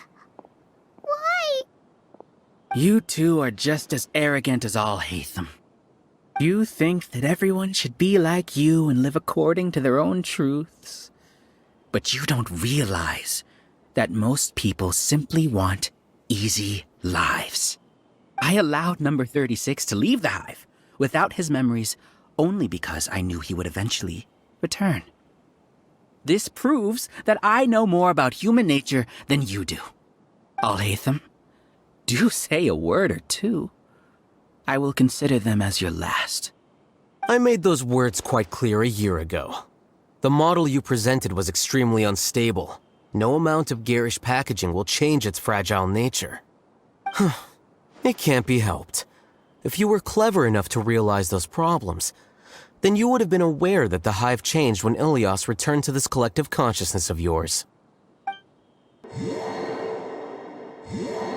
Why? You two are just as arrogant as Alhaitham. You think that everyone should be like you and live according to their own truths. But you don't realize that most people simply want easy lives. I allowed number 36 to leave the hive without his memories only because I knew he would eventually return. This proves that I know more about human nature than you do. Alhaitham, do say a word or two. I will consider them as your last. I made those words quite clear a year ago. The model you presented was extremely unstable. No amount of garish packaging will change its fragile nature. It can't be helped. If you were clever enough to realize those problems, then you would have been aware that the hive changed when Ilias returned to this collective consciousness of yours.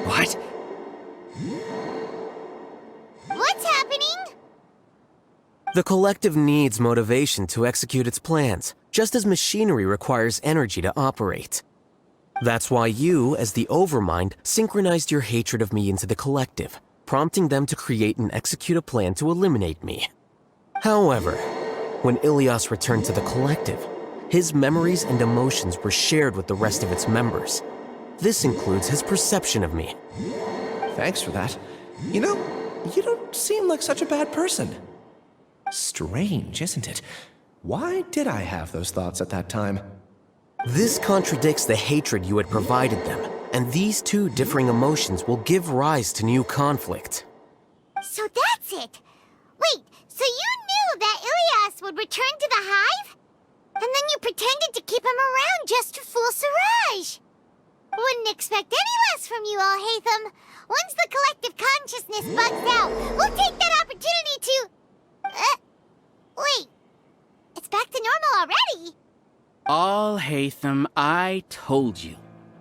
What? What's happening? The collective needs motivation to execute its plans, just as machinery requires energy to operate. That's why you, as the Overmind, synchronized your hatred of me into the collective, prompting them to create and execute a plan to eliminate me. However, when Ilias returned to the collective, his memories and emotions were shared with the rest of its members. This includes his perception of me. Thanks for that. You know, you don't seem like such a bad person. Strange, isn't it? Why did I have those thoughts at that time? This contradicts the hatred you had provided them, and these two differing emotions will give rise to new conflict. So that's it. Wait, so you knew that Ilias would return to the hive? And then you pretended to keep him around just to fool Siraj. Wouldn't expect any less from you, Alhaitham. Once the collective consciousness bugs out, we'll take that opportunity to... wait. It's back to normal already. Alhaitham, I told you.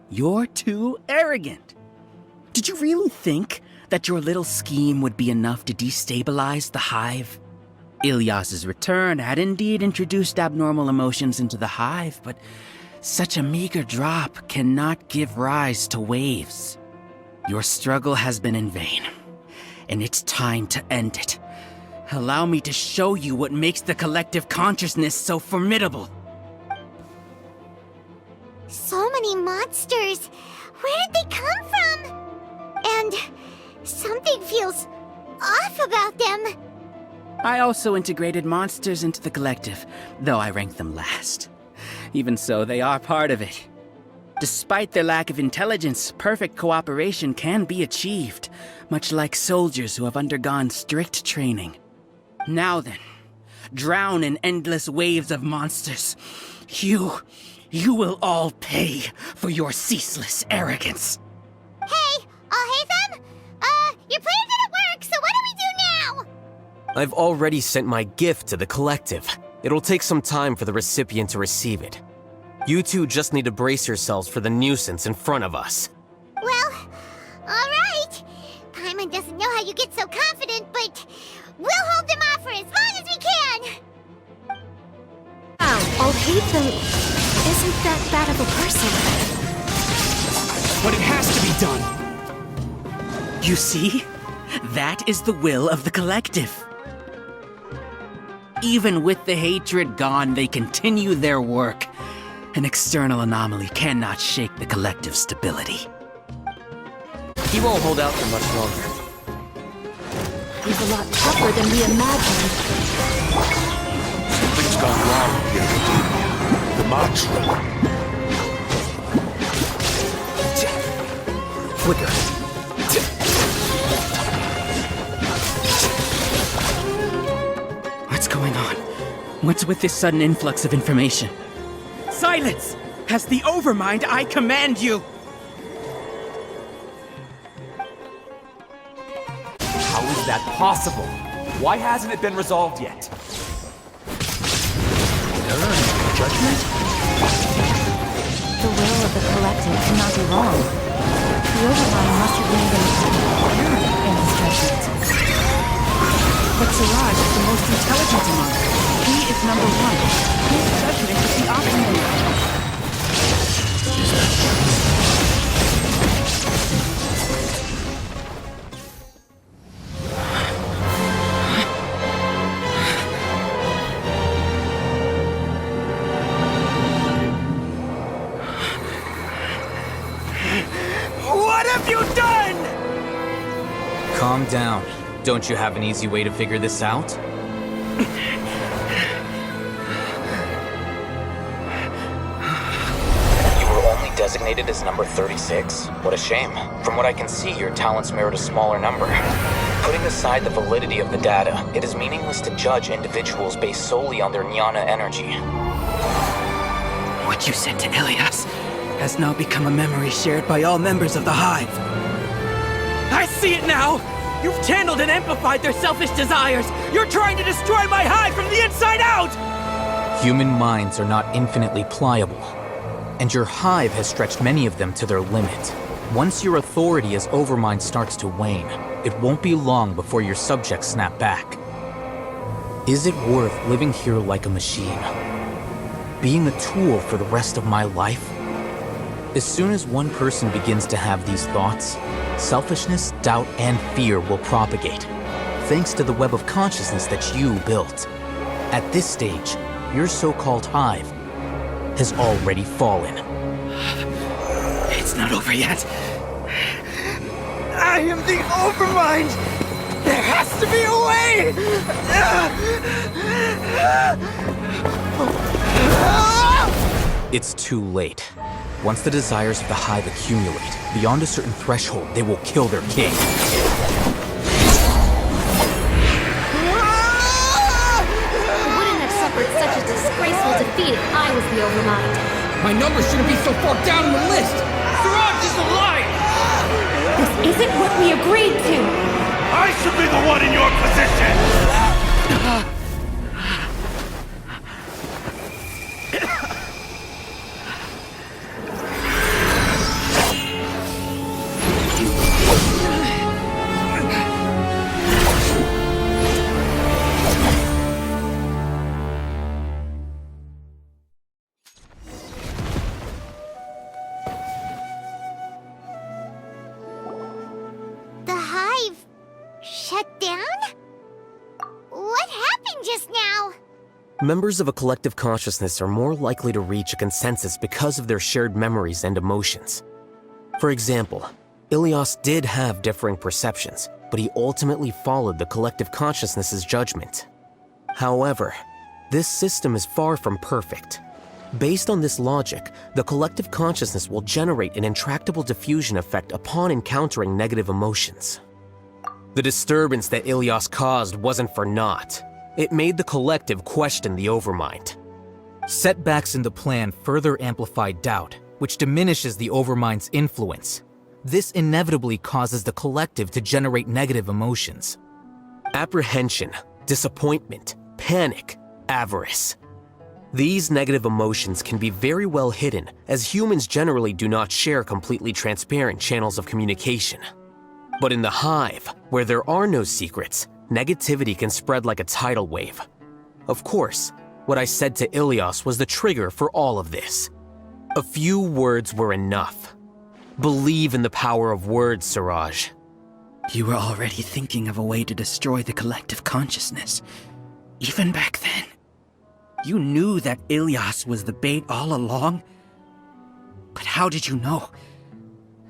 You're too arrogant. Did you really think that your little scheme would be enough to destabilize the hive? Ilias's return had indeed introduced abnormal emotions into the hive, but such a meager drop cannot give rise to waves. Your struggle has been in vain, and it's time to end it. Allow me to show you what makes the collective consciousness so formidable. So many monsters. Where did they come from? And something feels off about them. I also integrated monsters into the collective, though I ranked them last. Even so, they are part of it. Despite their lack of intelligence, perfect cooperation can be achieved, much like soldiers who have undergone strict training. Now then, drown in endless waves of monsters. You will all pay for your ceaseless arrogance. Hey, Alhaitham! Your plan didn't work, so what do we do now? I've already sent my gift to the collective. It'll take some time for the recipient to receive it. You two just need to brace yourselves for the nuisance in front of us. Well, alright. Paimon doesn't know how you get so confident, but we'll hold them off for as long as we can. Alhaitham isn't that bad of a person. But it has to be done. You see? That is the will of the collective. Even with the hatred gone, they continue their work. An external anomaly cannot shake the collective stability. He won't hold out for much longer. He's a lot tougher than we imagined. Something's gone wrong here, Academia. The mantra. Flicker. What's going on? What's with this sudden influx of information? Silence! As the Overmind, I command you! How is that possible? Why hasn't it been resolved yet? Judgment? The will of the collective cannot be wrong. The Overmind must have made an error in his judgment. But Siraj is the most intelligent among us. He is number one. His judgment is the optimal. have you done? Calm down. Don't you have an easy way to figure this out? You were only designated as number 36? What a shame. From what I can see, your talents merit a smaller number. Putting aside the validity of the data, it is meaningless to judge individuals based solely on their jnana energy. What you said to Ilias has now become a memory shared by all members of the Hive. I see it now! You've channeled and amplified their selfish desires! You're trying to destroy my Hive from the inside out! Human minds are not infinitely pliable, and your Hive has stretched many of them to their limit. Once your authority as Overmind starts to wane, it won't be long before your subjects snap back. Is it worth living here like a machine? Being a tool for the rest of my life? As soon as one person begins to have these thoughts, selfishness, doubt, and fear will propagate, thanks to the web of consciousness that you built. At this stage, your so-called Hive has already fallen. It's not over yet. I am the Overmind! There has to be a way! It's too late. Once the desires of the Hive accumulate, beyond a certain threshold, they will kill their king. I wouldn't have suffered such a disgraceful defeat if I was the Overmind. My number shouldn't be so far down on the list! Siraj is alive! This isn't what we agreed to! I should be the one in your position! The Hive shut down? What happened just now? Members of a collective consciousness are more likely to reach a consensus because of their shared memories and emotions. For example, Ilias did have differing perceptions, but he ultimately followed the collective consciousness's judgment. However, this system is far from perfect. Based on this logic, the collective consciousness will generate an intractable diffusion effect upon encountering negative emotions. The disturbance that Ilias caused wasn't for naught. It made the collective question the Overmind. Setbacks in the plan further amplify doubt, which diminishes the Overmind's influence. This inevitably causes the collective to generate negative emotions. Apprehension, disappointment, panic, avarice. These negative emotions can be very well hidden, as humans generally do not share completely transparent channels of communication. But in the Hive, where there are no secrets, negativity can spread like a tidal wave. Of course, what I said to Ilias was the trigger for all of this. A few words were enough. Believe in the power of words, Siraj. You were already thinking of a way to destroy the collective consciousness. Even back then. You knew that Ilias was the bait all along? But how did you know?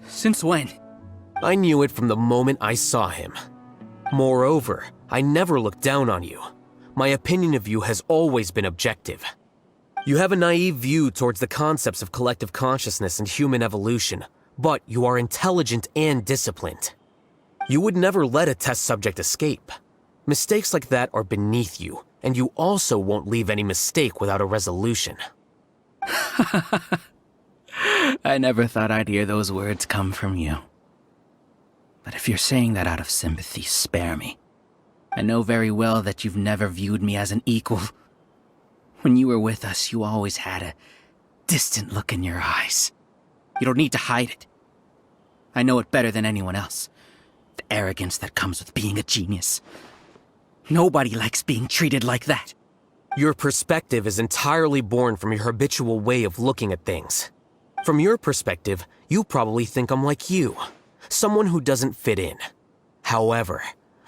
Since when? I knew it from the moment I saw him. Moreover, I never looked down on you. My opinion of you has always been objective. You have a naive view towards the concepts of collective consciousness and human evolution, but you are intelligent and disciplined. You would never let a test subject escape. Mistakes like that are beneath you, and you also won't leave any mistake without a resolution. I never thought I'd hear those words come from you. But if you're saying that out of sympathy, spare me. I know very well that you've never viewed me as an equal. When you were with us, you always had a distant look in your eyes. You don't need to hide it. I know it better than anyone else. The arrogance that comes with being a genius. Nobody likes being treated like that. Your perspective is entirely born from your habitual way of looking at things. From your perspective, you probably think I'm like you, someone who doesn't fit in. However,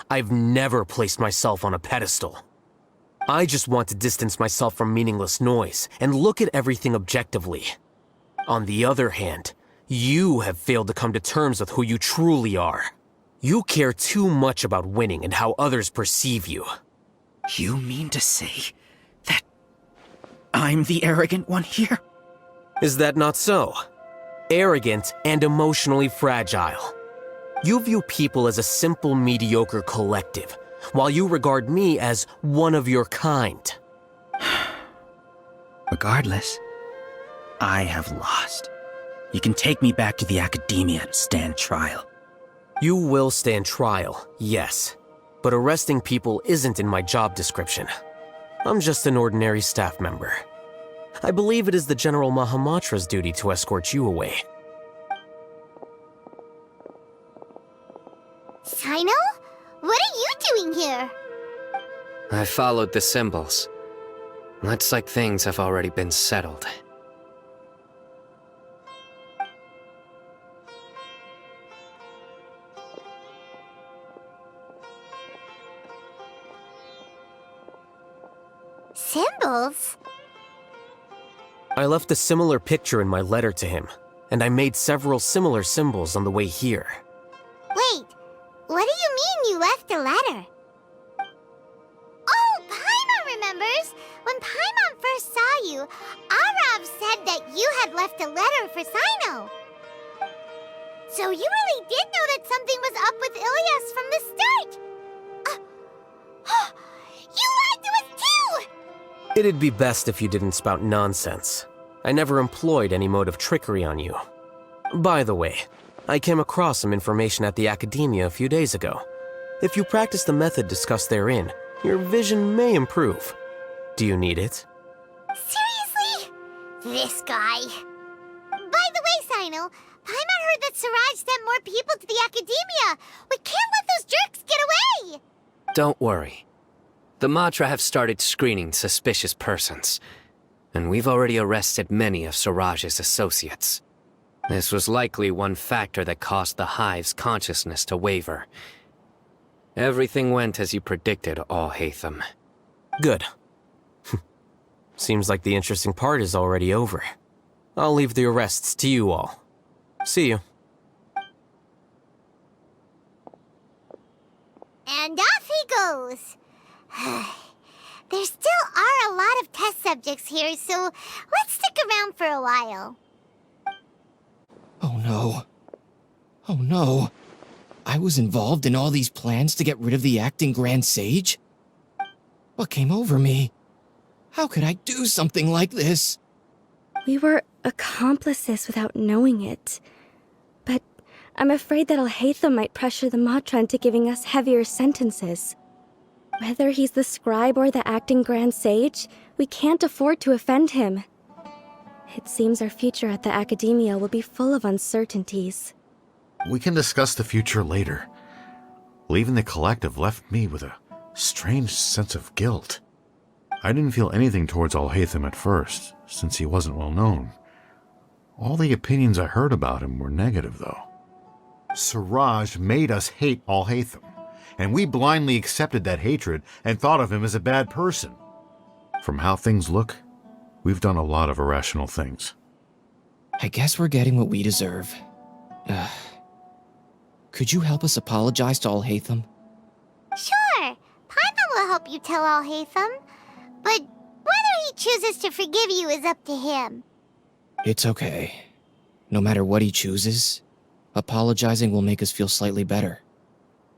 I've never placed myself on a pedestal. I just want to distance myself from meaningless noise and look at everything objectively. On the other hand, You have failed to come to terms with who you truly are. You care too much about winning and how others perceive you. You mean to say that I'm the arrogant one here? Is that not so? Arrogant and emotionally fragile. You view people as a simple, mediocre collective, while you regard me as one of your kind. Regardless, I have lost. You can take me back to the academia and stand trial. You will stand trial, yes. But arresting people isn't in my job description. I'm just an ordinary staff member. I believe it is the General Mahamatra's duty to escort you away. Sino? What are you doing here? I followed the symbols. Looks like things have already been settled. Symbols? I left a similar picture in my letter to him, and I made several similar symbols on the way here. Wait, what do you mean you left a letter? Oh, Paimon remembers! When Paimon first saw you, Arav said that you had left a letter for Sino. So you really did know that something was up with Ilias from the start! You lied to us too! It'd be best if you didn't spout nonsense. I never employed any mode of trickery on you. By the way, I came across some information at the Academia a few days ago. If you practice the method discussed therein, your vision may improve. Do you need it? Seriously? This guy. By the way, Sino, Paimon heard that Siraj sent more people to the Academia. We can't let those jerks get away! Don't worry. The Matra have started screening suspicious persons, and we've already arrested many of Siraj's associates. This was likely one factor that caused the Hive's consciousness to waver. Everything went as you predicted, Alhaitham. Good. Seems like the interesting part is already over. I'll leave the arrests to you all. See you. And off he goes. There still are a lot of test subjects here, so let's stick around for a while. Oh no. Oh no. I was involved in all these plans to get rid of the acting Grand Sage? What came over me? How could I do something like this? We were accomplices without knowing it. But I'm afraid that Alhaitham might pressure the Matra into giving us heavier sentences. Whether he's the scribe or the acting Grand Sage, we can't afford to offend him. It seems our future at the Academia will be full of uncertainties. We can discuss the future later. Leaving the collective left me with a strange sense of guilt. I didn't feel anything towards Alhaitham at first, since he wasn't well known. All the opinions I heard about him were negative, though. Siraj made us hate Alhaitham, and we blindly accepted that hatred and thought of him as a bad person. From how things look, we've done a lot of irrational things. I guess we're getting what we deserve. Could you help us apologize to Alhaitham? Sure, Paimon will help you tell Alhaitham. But whether he chooses to forgive you is up to him. It's okay. No matter what he chooses, apologizing will make us feel slightly better.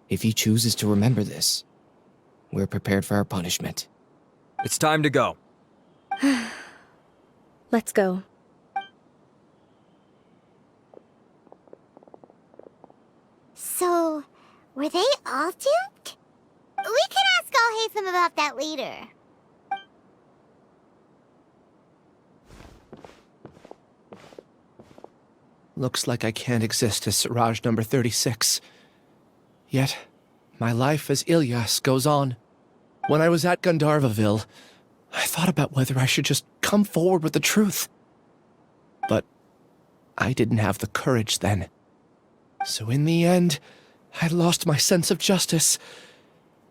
If he chooses to remember this, we're prepared for our punishment. It's time to go. Let's go. So, were they all duped? We can ask Alhaitham about that later. Looks like I can't exist as Siraj number 36. Yet, my life as Ilyas goes on. When I was at Gandharvaville, I thought about whether I should just come forward with the truth. But I didn't have the courage then. So in the end, I lost my sense of justice.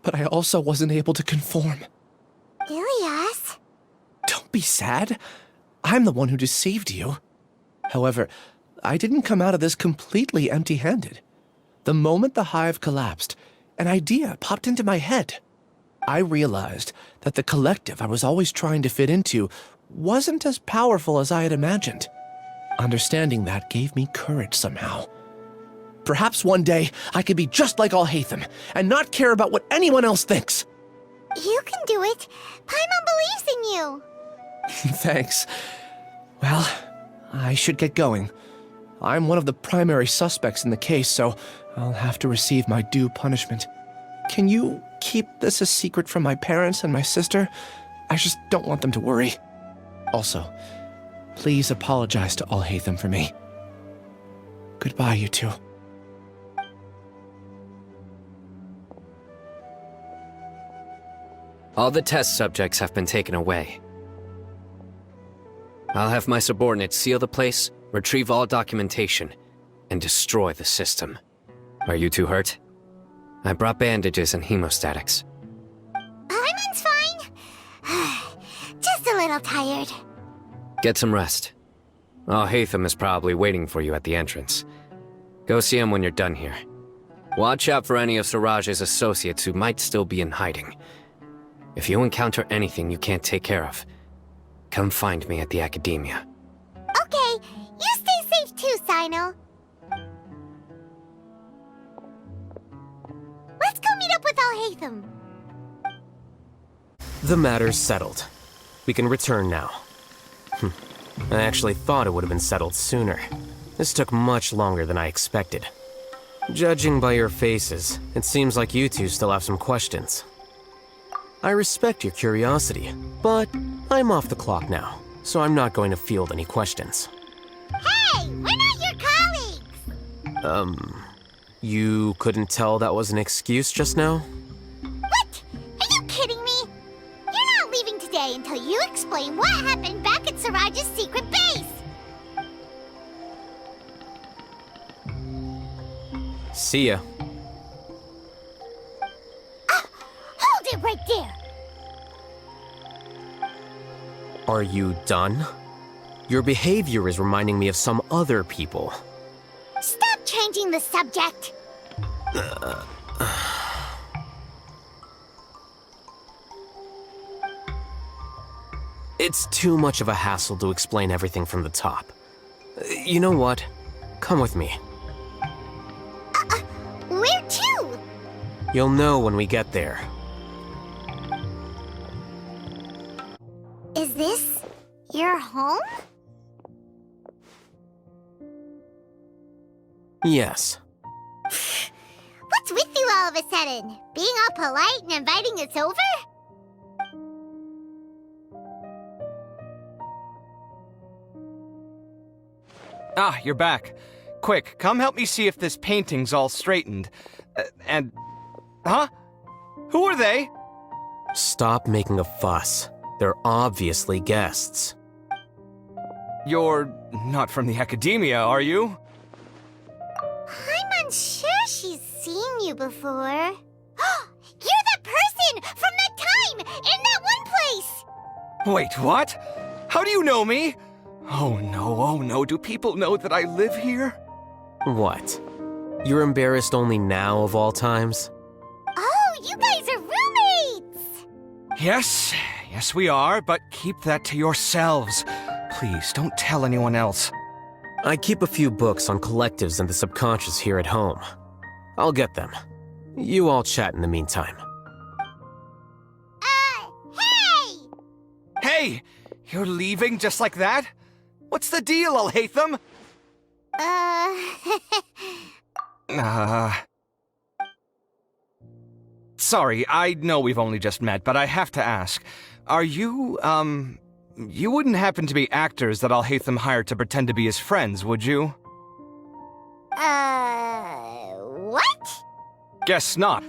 But I also wasn't able to conform. Ilyas? Don't be sad. I'm the one who deceived you. However, I didn't come out of this completely empty-handed. The moment the hive collapsed, an idea popped into my head. I realized that the collective I was always trying to fit into wasn't as powerful as I had imagined. Understanding that gave me courage somehow. Perhaps one day I could be just like Alhaitham and not care about what anyone else thinks. You can do it. Paimon believes in you. Thanks. Well, I should get going. I'm one of the primary suspects in the case, so I'll have to receive my due punishment. Can you keep this a secret from my parents and my sister? I just don't want them to worry. Also, please apologize to Alhaitham for me. Goodbye, you two. All the test subjects have been taken away. I'll have my subordinates seal the place, retrieve all documentation, and destroy the system. Are you two hurt? I brought bandages and hemostatics. Paimon's fine. Just a little tired. Get some rest. Alhaitham is probably waiting for you at the entrance. Go see him when you're done here. Watch out for any of Siraj's associates who might still be in hiding. If you encounter anything you can't take care of, come find me at the academia. Okay, you stay safe too, Sino. Let's go meet up with Alhaitham. The matter's settled. We can return now. I actually thought it would have been settled sooner. This took much longer than I expected. Judging by your faces, it seems like you two still have some questions. I respect your curiosity, but I'm off the clock now, so I'm not going to field any questions. Hey, we're not your colleagues! You couldn't tell that was an excuse just now? What? Are you kidding me? You're not leaving today until you explain what happened back at Siraj's secret base! See ya. Hold it right there! Are you done? Your behavior is reminding me of some other people. Stop changing the subject! It's too much of a hassle to explain everything from the top. You know what? Come with me. Where to? You'll know when we get there. Is this your home? Yes. What's with you all of a sudden? Being all polite and inviting us over? Ah, you're back. Quick, come help me see if this painting's all straightened. Huh? Who are they? Stop making a fuss. They're obviously guests. You're not from the academia, are you? I'm unsure she's seen you before. You're that person from that time in that one place! Wait, what? How do you know me? Oh no, do people know that I live here? What? You're embarrassed only now of all times? Oh, you guys are roommates! Yes, we are, but keep that to yourselves. Please, don't tell anyone else. I keep a few books on collectives and the subconscious here at home. I'll get them. You all chat in the meantime. Hey! Hey! You're leaving just like that? What's the deal, Alhaitham? Sorry, I know we've only just met, but I have to ask. Are you, you wouldn't happen to be actors that Alhaitham hired to pretend to be his friends, would you? What? Guess not.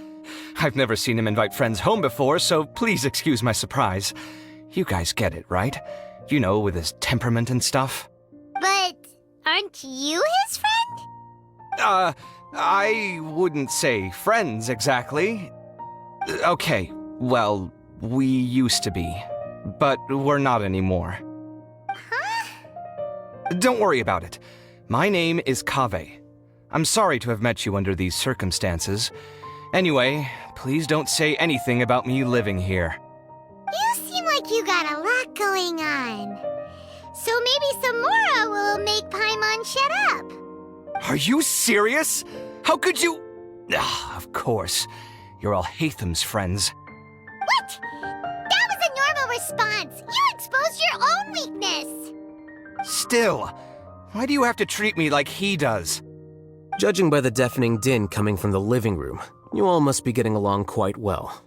I've never seen him invite friends home before, so please excuse my surprise. You guys get it, right? You know, with his temperament and stuff. But aren't you his friend? I wouldn't say friends exactly. Okay, well, we used to be, but we're not anymore. Huh? Don't worry about it. My name is Kaveh. I'm sorry to have met you under these circumstances. Anyway, please don't say anything about me living here. You seem like you got a lot going on. So maybe some Mora will make Paimon shut up. Are you serious? How could you? Of course. You're Alhaitham's friends. What? That was a normal response. You exposed your own weakness. Still, why do you have to treat me like he does? Judging by the deafening din coming from the living room, you all must be getting along quite well.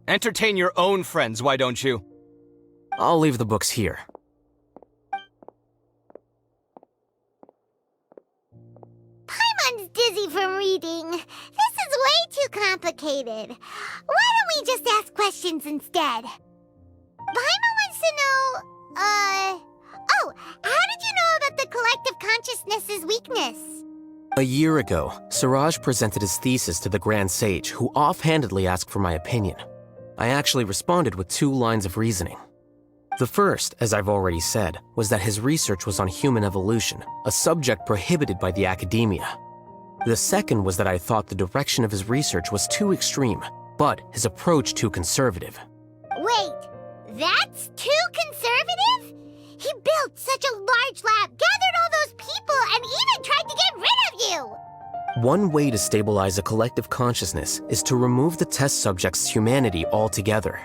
Entertain your own friends, why don't you? I'll leave the books here. Paimon's dizzy from reading. This is way too complicated. Why don't we just ask questions instead? Paimon wants to know, oh, how did you know about the collective consciousness's weakness? A year ago, Siraj presented his thesis to the Grand Sage, who offhandedly asked for my opinion. I actually responded with 2 lines of reasoning. The first, as I've already said, was that his research was on human evolution, a subject prohibited by the academia. The second was that I thought the direction of his research was too extreme, but his approach too conservative. Wait, that's too conservative? He built such a large lab, gathered all those people, and even tried to get rid of you! One way to stabilize a collective consciousness is to remove the test subject's humanity altogether.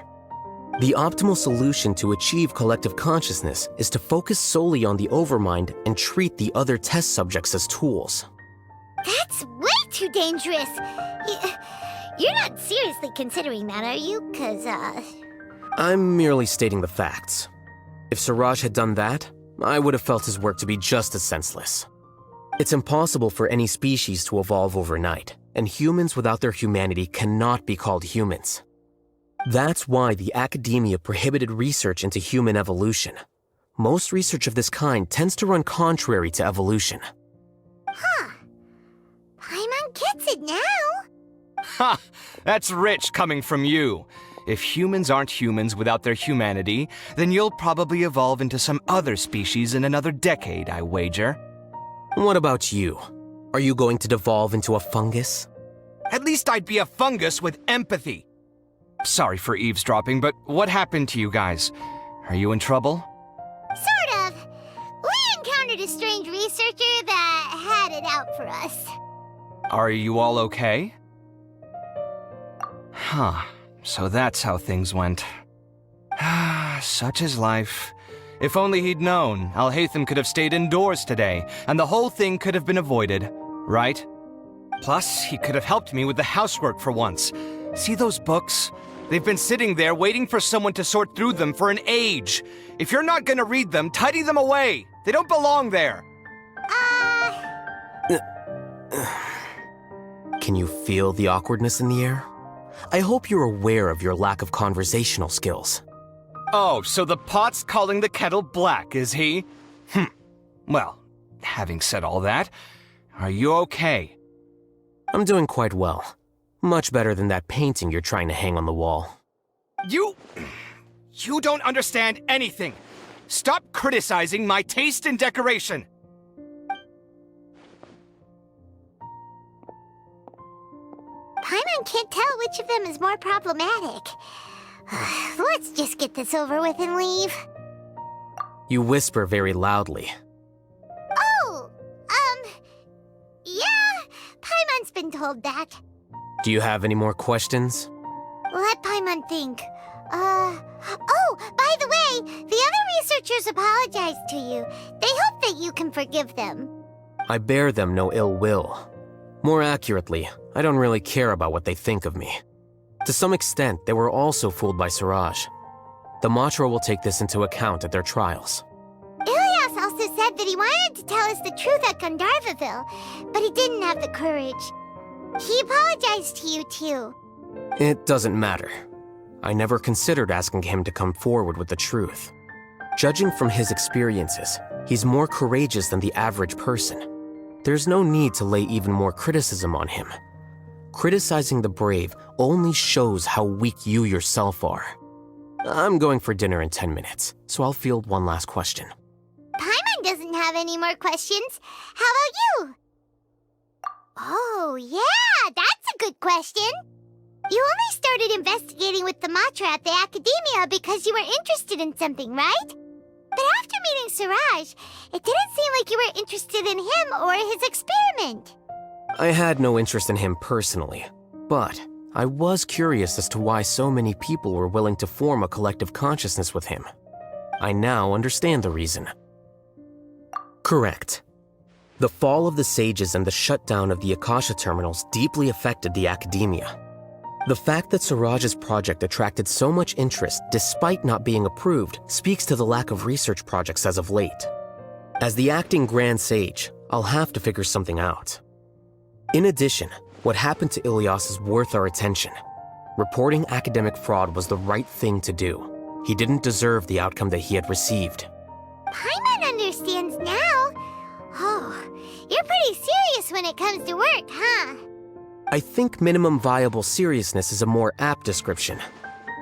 The optimal solution to achieve collective consciousness is to focus solely on the overmind and treat the other test subjects as tools. That's way too dangerous. You're not seriously considering that, are you? 'Cause, I'm merely stating the facts. If Siraj had done that, I would have felt his work to be just as senseless. It's impossible for any species to evolve overnight, and humans without their humanity cannot be called humans. That's why the academia prohibited research into human evolution. Most research of this kind tends to run contrary to evolution. Huh. Paimon gets it now. Ha! That's rich coming from you. If humans aren't humans without their humanity, then you'll probably evolve into some other species in another decade, I wager. What about you? Are you going to devolve into a fungus? At least I'd be a fungus with empathy. Sorry for eavesdropping, but what happened to you guys? Are you in trouble? Sort of. We encountered a strange researcher that had it out for us. Are you all okay? Huh. So that's how things went. Such is life. If only he'd known, Alhaitham could have stayed indoors today, and the whole thing could have been avoided, right? Plus, he could have helped me with the housework for once. See those books? They've been sitting there waiting for someone to sort through them for an age. If you're not gonna read them, tidy them away. They don't belong there. Can you feel the awkwardness in the air? I hope you're aware of your lack of conversational skills. Oh, so the pot's calling the kettle black, is he? Well, having said all that, are you okay? I'm doing quite well. Much better than that painting you're trying to hang on the wall. You don't understand anything. Stop criticizing my taste in decoration. Paimon can't tell which of them is more problematic. Let's just get this over with and leave. You whisper very loudly. Oh, yeah, Paimon's been told that. Do you have any more questions? Let Paimon think. Oh, by the way, the other researchers apologized to you. They hope that you can forgive them. I bear them no ill will. More accurately, I don't really care about what they think of me. To some extent, they were also fooled by Siraj. The Matra will take this into account at their trials. Ilias also said that he wanted to tell us the truth at Gandharvaville, but he didn't have the courage. He apologized to you, too. It doesn't matter. I never considered asking him to come forward with the truth. Judging from his experiences, he's more courageous than the average person. There's no need to lay even more criticism on him. Criticizing the brave only shows how weak you yourself are. I'm going for dinner in 10 minutes, so I'll field one last question. Paimon doesn't have any more questions. How about you? Oh, yeah, that's a good question. You only started investigating with the Matra at the Academia because you were interested in something, right? But after meeting Siraj, it didn't seem like you were interested in him or his experiment. I had no interest in him personally, but I was curious as to why so many people were willing to form a collective consciousness with him. I now understand the reason. Correct. The fall of the Sages and the shutdown of the Akasha terminals deeply affected the Academia. The fact that Siraj's project attracted so much interest despite not being approved speaks to the lack of research projects as of late. As the acting Grand Sage, I'll have to figure something out. In addition, what happened to Ilyas is worth our attention. Reporting academic fraud was the right thing to do. He didn't deserve the outcome that he had received. Paimon understands now. Oh, you're pretty serious when it comes to work, huh? I think minimum viable seriousness is a more apt description.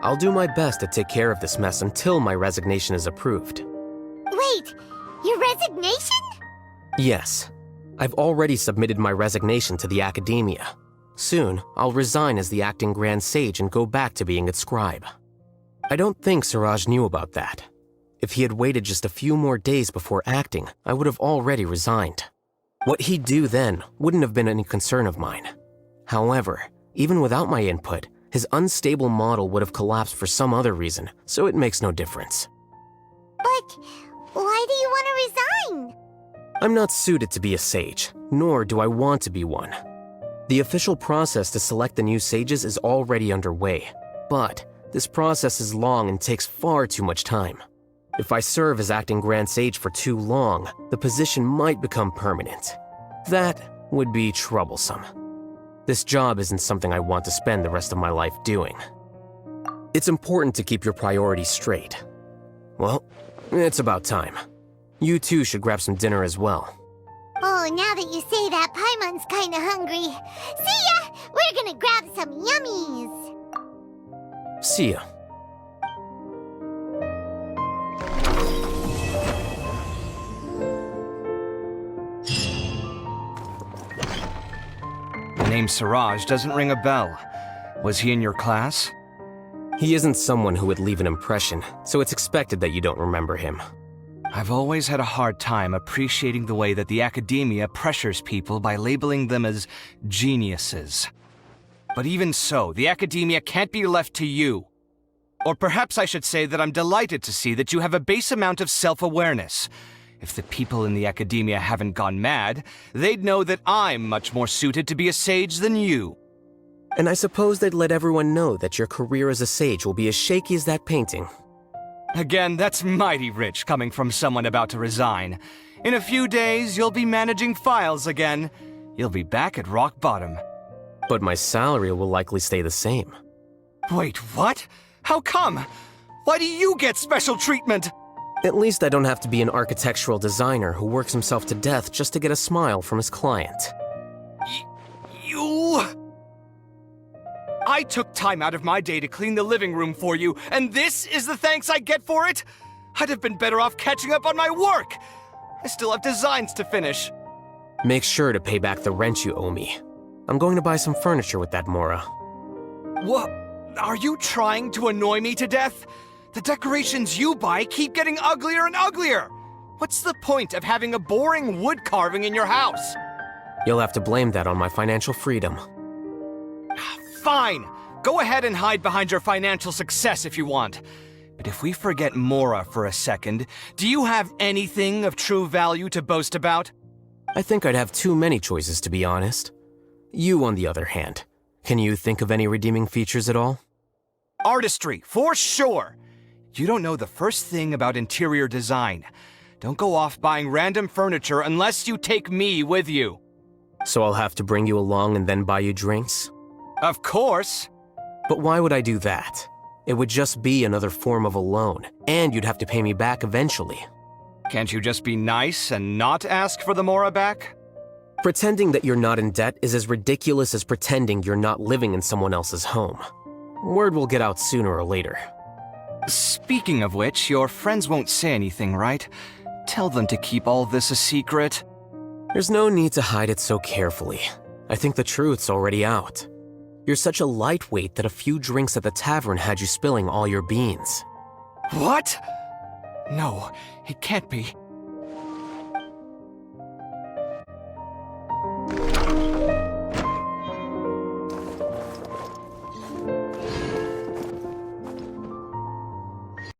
I'll do my best to take care of this mess until my resignation is approved. Wait, your resignation? Yes. I've already submitted my resignation to the Academia. Soon, I'll resign as the acting Grand Sage and go back to being its scribe. I don't think Siraj knew about that. If he had waited just a few more days before acting, I would have already resigned. What he'd do then wouldn't have been any concern of mine. However, even without my input, his unstable model would have collapsed for some other reason, so it makes no difference. But why do you want to resign? I'm not suited to be a sage, nor do I want to be one. The official process to select the new sages is already underway, but this process is long and takes far too much time. If I serve as acting Grand Sage for too long, the position might become permanent. That would be troublesome. This job isn't something I want to spend the rest of my life doing. It's important to keep your priorities straight. Well, it's about time. You two should grab some dinner as well. Oh, now that you say that, Paimon's kinda hungry. See ya! We're gonna grab some yummies! See ya. The name Siraj doesn't ring a bell. Was he in your class? He isn't someone who would leave an impression, so it's expected that you don't remember him. I've always had a hard time appreciating the way that the Academia pressures people by labeling them as geniuses. But even so, the Academia can't be left to you. Or perhaps I should say that I'm delighted to see that you have a base amount of self-awareness. If the people in the Academia haven't gone mad, they'd know that I'm much more suited to be a sage than you. And I suppose they'd let everyone know that your career as a sage will be as shaky as that painting. Again, that's mighty rich coming from someone about to resign. In a few days, you'll be managing files again. You'll be back at rock bottom. But my salary will likely stay the same. Wait, what? How come? Why do you get special treatment? At least I don't have to be an architectural designer who works himself to death just to get a smile from his client. You... I took time out of my day to clean the living room for you, and this is the thanks I get for it? I'd have been better off catching up on my work. I still have designs to finish. Make sure to pay back the rent you owe me. I'm going to buy some furniture with that Mora. What? Are you trying to annoy me to death? The decorations you buy keep getting uglier and uglier. What's the point of having a boring wood carving in your house? You'll have to blame that on my financial freedom. Fine. Go ahead and hide behind your financial success if you want. But if we forget Mora for a second, do you have anything of true value to boast about? I think I'd have too many choices, to be honest. You, on the other hand, can you think of any redeeming features at all? Artistry, for sure. You don't know the first thing about interior design. Don't go off buying random furniture unless you take me with you. So I'll have to bring you along and then buy you drinks? Of course. But why would I do that? It would just be another form of a loan, and you'd have to pay me back eventually. Can't you just be nice and not ask for the Mora back? Pretending that you're not in debt is as ridiculous as pretending you're not living in someone else's home. Word will get out sooner or later. Speaking of which, your friends won't say anything, right? tell them to keep all this a secret. There's no need to hide it so carefully. I think the truth's already out. You're such a lightweight that a few drinks at the tavern had you spilling all your beans. What? No, it can't be.